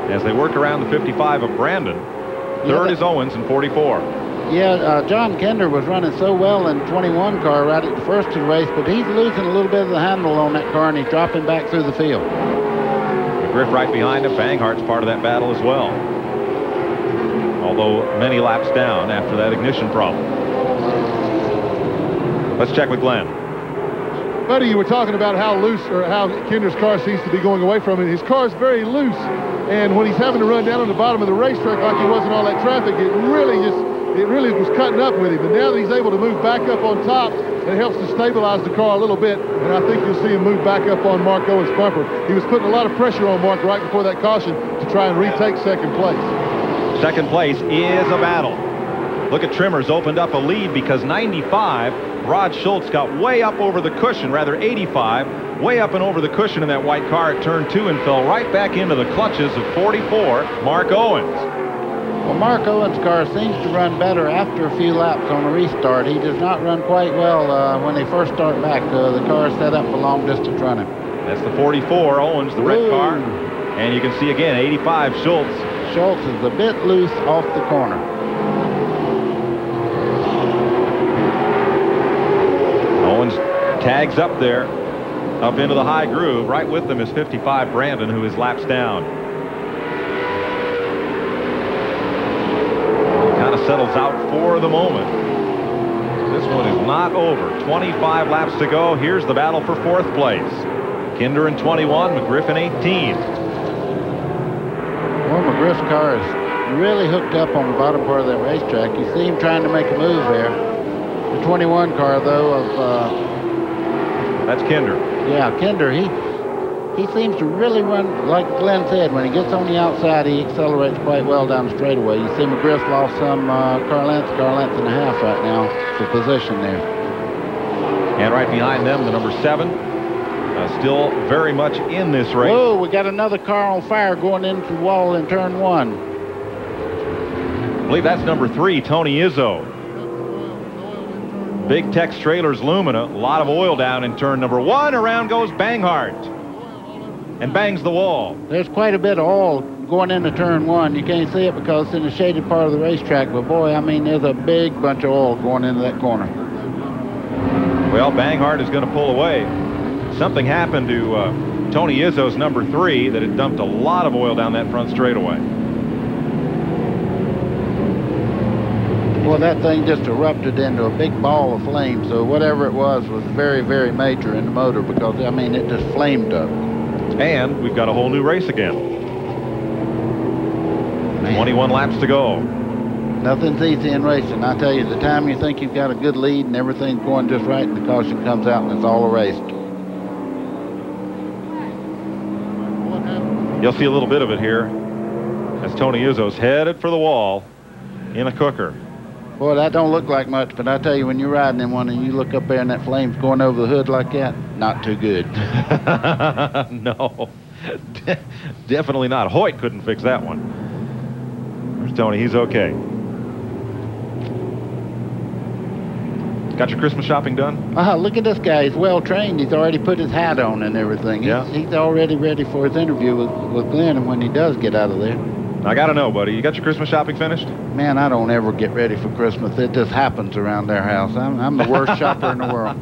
as they work around the 55 of Brandon. 3rd is Owens in 44. Yeah, John Kinder was running so well in 21 car right at the first of the race, but he's losing a little bit of the handle on that car, and he's dropping back through the field. McGriff right behind him. Banghart's part of that battle as well. although many laps down after that ignition problem. Let's check with Glenn. Buddy, you were talking about how loose, or how Kinder's car seems to be going away from him. His car is very loose, and when he's having to run down on the bottom of the racetrack like he was in all that traffic, it really was cutting up with him. But now that he's able to move back up on top, it helps to stabilize the car a little bit, and I think you'll see him move back up on Mark Owens' bumper. He was putting a lot of pressure on Mark right before that caution to try and retake second place. Second place is a battle. Look at Trimmer's opened up a lead because 95, Rod Schultz got way up over the cushion, rather 85, way up and over the cushion in that white car at turn 2 and fell right back into the clutches of 44, Mark Owens. Well, Mark Owens' car seems to run better after a few laps on a restart. He does not run quite well when they first start back. The car is set up for long distance running. That's the 44, Owens, the red car. And you can see again, 85, Schultz. Schultz is a bit loose off the corner. Owens tags up there, up into the high groove. Right with them is 55, Brandon, who is laps down. Kind of settles out for the moment. This one is not over. 25 laps to go. Here's the battle for fourth place. Kinder in 21, McGriff in 18. Well, McGriff's car is really hooked up on the bottom part of that racetrack. You see him trying to make a move there. The 21 car, though, of... That's Kinder. Yeah, Kinder, he seems to really run, like Glenn said, when he gets on the outside, he accelerates quite well down the straightaway. You see McGriff lost some car length and a half right now for position there. And right behind them, the number 7, still very much in this race. Whoa, we got another car on fire going into the wall in turn 1. I believe that's number 3, Tony Izzo. Big Tex Trailers Lumina, a lot of oil down in turn number 1. Around goes Banghart and bangs the wall. There's quite a bit of oil going into turn 1. You can't see it because it's in the shaded part of the racetrack, but boy, I mean, there's a big bunch of oil going into that corner. Well, Banghart is going to pull away. Something happened to Tony Izzo's number 3 that had dumped a lot of oil down that front straightaway. Well, that thing just erupted into a big ball of flame, so whatever it was very, very major in the motor because, I mean, it just flamed up. And we've got a whole new race again. Man. 21 laps to go. Nothing's easy in racing. I tell you, the time you think you've got a good lead and everything's going just right, and the caution comes out and it's all erased. You'll see a little bit of it here as Tony Izzo's headed for the wall in a cooker. Boy, that don't look like much, but I tell you, when you're riding in one and you look up there and that flame's going over the hood like that, not too good. No, definitely not. Hoyt couldn't fix that one. There's Tony, he's okay. Got your Christmas shopping done? Look at this guy. He's well trained. He's already put his hat on and everything. Yeah. He's already ready for his interview with Glenn, and when he does get out of there. I got to know, buddy, you got your Christmas shopping finished? Man, I don't ever get ready for Christmas. It just happens around their house. I'm the worst shopper in the world.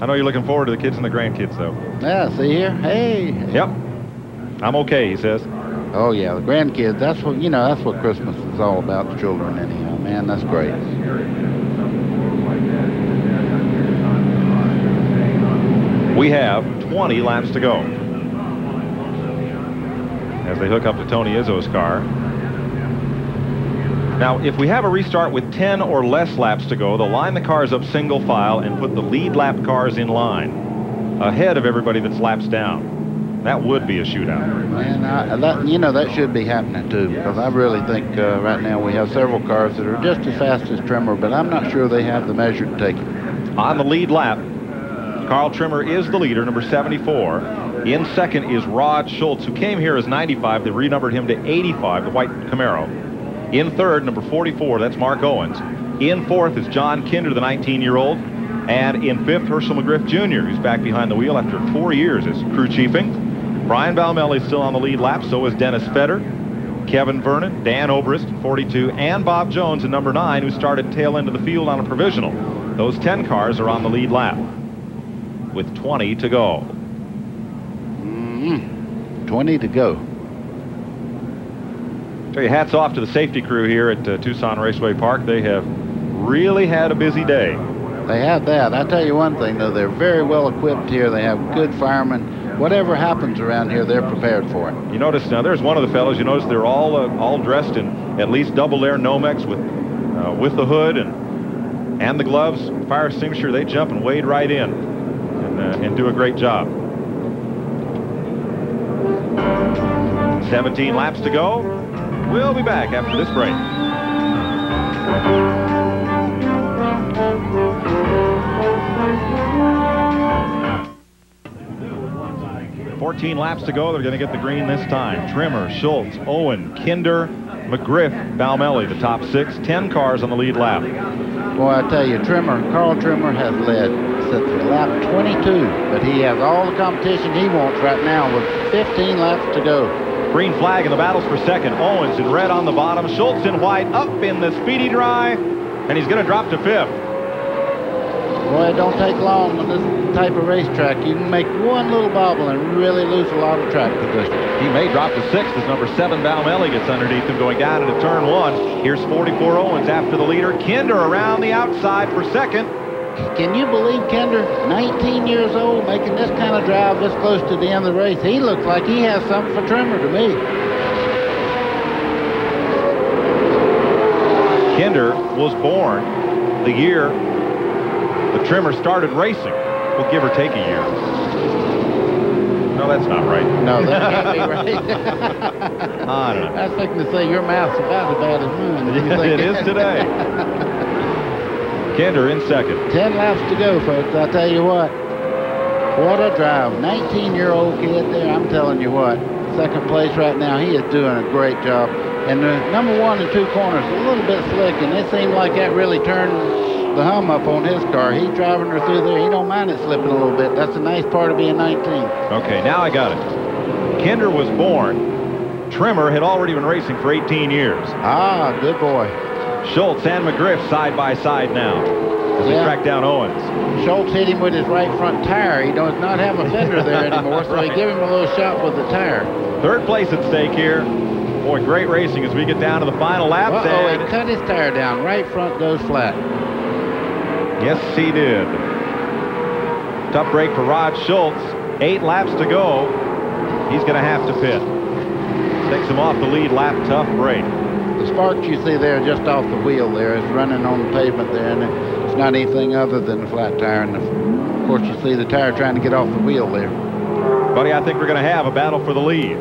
I know you're looking forward to the kids and the grandkids, though. Yeah, see here? Hey. Yep. I'm okay, he says. Oh, yeah, the grandkids, that's what, you know, that's what Christmas is all about, the children anyhow. Man, that's great. We have 20 laps to go as they hook up to Tony Izzo's car. Now, if we have a restart with 10 or less laps to go, they'll line the cars up single file and put the lead lap cars in line ahead of everybody that's laps down. That would be a shootout. Man, that should be happening too, because I really think right now we have several cars that are just as fast as Trimmer, but I'm not sure they have the measure to take it. On the lead lap, Carl Trimmer is the leader, number 74. In second is Rod Schultz, who came here as 95. They renumbered him to 85, the white Camaro. In third, number 44, that's Mark Owens. In fourth is John Kinder, the 19-year-old. And in fifth, Herschel McGriff Jr., who's back behind the wheel after 4 years as crew chiefing. Brian Balmelli is still on the lead lap, so is Dennis Feder, Kevin Vernon, Dan Obrist, 42, and Bob Jones in number 9, who started tail end of the field on a provisional. Those 10 cars are on the lead lap with 20 to go. 20 to go. Tell you, hats off to the safety crew here at Tucson Raceway Park. They have really had a busy day. They have that. I tell you one thing, though, they're very well equipped here. They have good firemen. Whatever happens around here, they're prepared for it. You notice now, there's one of the fellows. You notice they're all dressed in at least double layer Nomex with the hood and the gloves, fire extinguisher. They jump and wade right in and do a great job. 17 laps to go. We'll be back after this break. 14 laps to go. They're going to get the green this time. Trimmer, Schultz, Owen, Kinder, McGriff, Valmelli, the top 6. 10 cars on the lead lap. Boy, I tell you, Carl Trimmer has led since lap 22, but he has all the competition he wants right now with 15 laps to go. Green flag in the battles for second. Owens in red on the bottom. Schultz in white up in the speedy dry, and he's going to drop to 5th. Boy, it don't take long on this type of racetrack. You can make one little bobble and really lose a lot of track position. He may drop to 6th as number 7 Valmelli gets underneath him going down into turn 1. Here's 44 Owens after the leader. Kinder around the outside for second. Can you believe Kinder, 19 years old, making this kind of drive this close to the end of the race? He looks like he has something for Trimmer to me. Kinder was born the year the Trimmer started racing. We'll give or take a year. No, that's not right. No, that can't be right. I don't know. I was thinking to say your mouth's about as bad as mine. It is today. Kinder in second. 10 laps to go, folks. I'll tell you what a drive. 19-year-old kid there. I'm telling you what. Second place right now. He is doing a great job. And the number 1 and 2 corners a little bit slick, and it seemed like that really turned the hum up on his car. He's driving her through there. He don't mind it slipping a little bit. That's a nice part of being 19. Okay, now I got it. Kinder was born. Trimmer had already been racing for 18 years. Ah, good boy. Schultz and McGriff side by side now as they track down Owens. Schultz hit him with his right front tire. He does not have a fender there anymore, so he gave him a little shot with the tire. Third place at stake here. Boy, great racing as we get down to the final laps. He cut his tire down. Right front goes flat. Yes, he did. Tough break for Rod Schultz. 8 laps to go. He's going to have to pit. Takes him off the lead lap. Tough break. The sparks you see there just off the wheel there is running on the pavement there, and it's not anything other than the flat tire. And of course, you see the tire trying to get off the wheel there. Buddy, I think we're going to have a battle for the lead.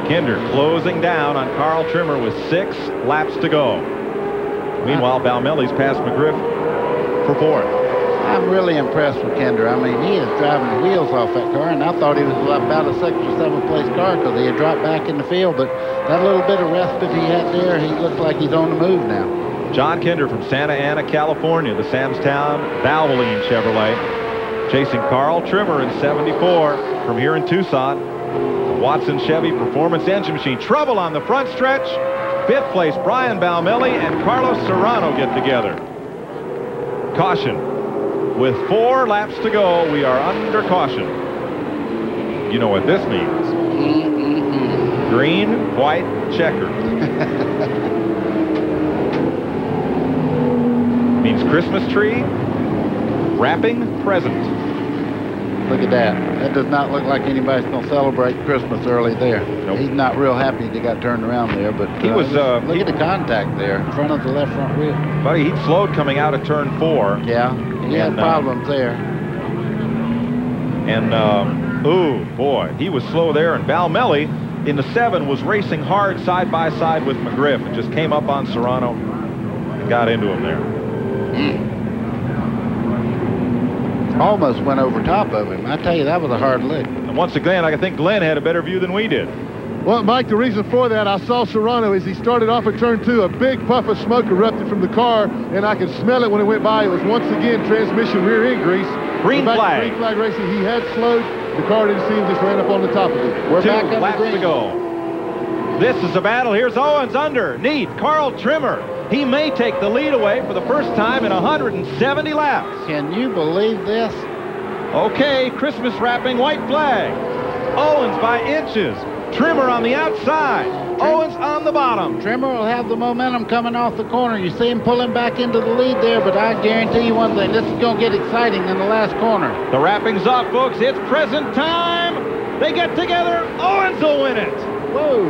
Kinder closing down on Carl Trimmer with 6 laps to go. Meanwhile, Valmelli's passed McGriff for 4th. I'm really impressed with Kinder. I mean, he is driving the wheels off that car, and I thought he was about a 6th or 7th place car because he had dropped back in the field, but that little bit of respite he had there, he looks like he's on the move now. John Kinder from Santa Ana, California, the Samstown Valvoline Chevrolet, chasing Carl Trimmer in 74 from here in Tucson. The Watson Chevy Performance Engine Machine. Trouble on the front stretch. 5th place, Brian Valmelli and Carlos Serrano get together. Caution. With 4 laps to go, we are under caution. You know what this means. Green, white, checker. Means Christmas tree, wrapping present. Look at that. That does not look like anybody's going to celebrate Christmas early there. Nope. He's not real happy they got turned around there, but he was. Look at the contact there in front of the left front wheel. Buddy, he'd slowed coming out of turn 4. Yeah, he had problems there. And, ooh, boy, he was slow there. And Valmelli in the 7 was racing hard side by side with McGriff and just came up on Serrano and got into him there. Almost went over top of him. I tell you, that was a hard lick. And once again, I think Glenn had a better view than we did. Well, Mike, the reason for that, I saw Serrano as he started off at turn 2. A big puff of smoke erupted from the car, and I could smell it when it went by. It was once again transmission rear end grease. Green flag. Green flag racing. He had slowed. The car didn't see him, just ran up on the top of it. We're 2 back up laps to go. This is a battle. Here's Owens underneath Carl Trimmer. He may take the lead away for the first time in 170 laps. Can you believe this? Okay, Christmas wrapping, white flag. Owens by inches. Trimmer on the outside. Owens on the bottom. Trimmer will have the momentum coming off the corner. You see him pulling back into the lead there, but I guarantee you one thing, this is going to get exciting in the last corner. The wrapping's off, folks. It's present time. They get together. Owens will win it. Whoa.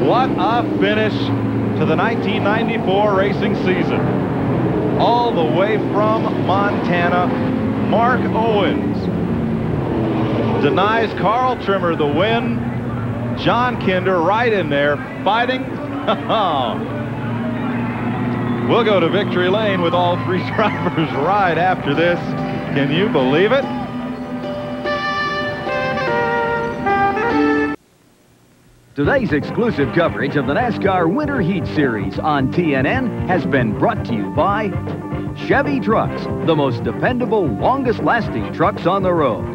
What a finish to the 1994 racing season. All the way from Montana, Mark Owens denies Carl Trimmer the win. John Kinder right in there fighting. We'll go to victory lane with all three drivers right after this. Can you believe it? Today's exclusive coverage of the NASCAR Winter Heat Series on TNN has been brought to you by Chevy Trucks, the most dependable, longest-lasting trucks on the road.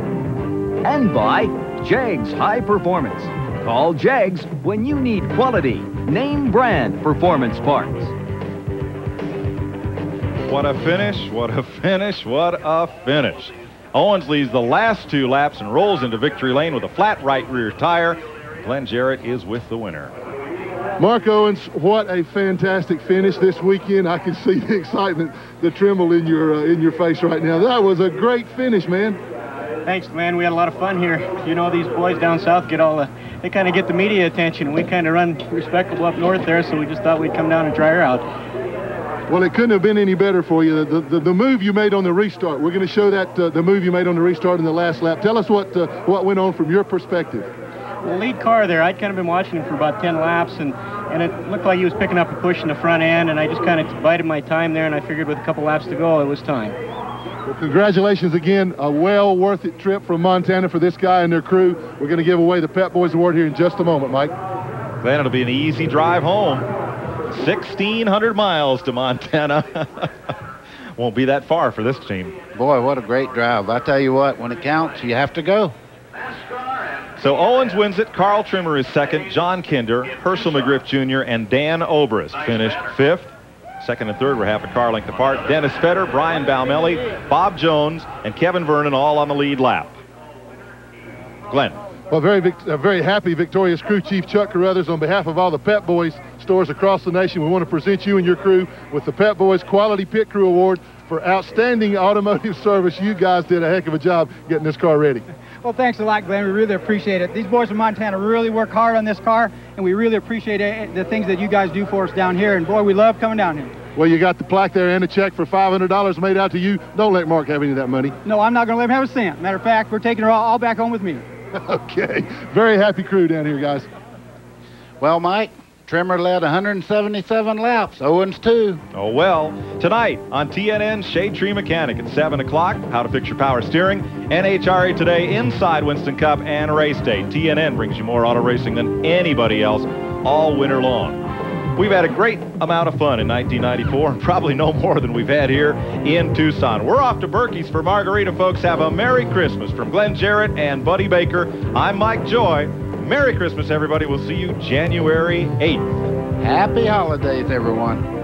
And by Jegs High Performance. Call Jegs when you need quality, name brand performance parts. What a finish, what a finish, what a finish. Owens leads the last 2 laps and rolls into victory lane with a flat right rear tire. Glenn Jarrett is with the winner. Mark Owens, what a fantastic finish this weekend. I can see the excitement, the tremble in your face right now. That was a great finish, man. Thanks, man. We had a lot of fun here. You know, these boys down south get they kind of get the media attention. We kind of run respectable up north there, so we just thought we'd come down and try her out. Well, it couldn't have been any better for you. The move you made on the restart. We're going to show that the move you made on the restart in the last lap. Tell us what went on from your perspective. The lead car there, I'd kind of been watching him for about 10 laps, and it looked like he was picking up a push in the front end, and I just kind of bided my time there, and I figured with a couple laps to go, it was time. Well, congratulations again. A well worth it trip from Montana for this guy and their crew. We're going to give away the Pep Boys Award here in just a moment, Mike. Then it'll be an easy drive home. 1,600 miles to Montana. Won't be that far for this team. Boy, what a great drive. I tell you what, when it counts, you have to go. So Owens wins it. Carl Trimmer is second. John Kinder, Herschel McGriff Jr., and Dan Obrist finished 5th. Second and third were half a car length apart. Dennis Fetter, Brian Baumelli, Bob Jones, and Kevin Vernon all on the lead lap. Glenn. Well, very happy, victorious crew chief Chuck Carruthers. On behalf of all the Pep Boys stores across the nation, we want to present you and your crew with the Pep Boys Quality Pit Crew Award for outstanding automotive service. You guys did a heck of a job getting this car ready. Well, thanks a lot, Glenn. We really appreciate it. These boys from Montana really work hard on this car, and we really appreciate the things that you guys do for us down here. And, boy, we love coming down here. Well, you got the plaque there and a check for $500 made out to you. Don't let Mark have any of that money. No, I'm not going to let him have a cent. Matter of fact, we're taking her all back home with me. Okay. Very happy crew down here, guys. Well, Mike, Trimmer led 177 laps. Owens, too. Oh, well. Tonight on TNN, Shade Tree Mechanic at 7 o'clock. How to fix your power steering. NHRA Today inside Winston Cup and Race Day. TNN brings you more auto racing than anybody else all winter long. We've had a great amount of fun in 1994, and probably no more than we've had here in Tucson. We're off to Berkey's for Margarita, folks. Have a Merry Christmas from Glenn Jarrett and Buddy Baker. I'm Mike Joy. Merry Christmas, everybody. We'll see you January 8th. Happy holidays, everyone.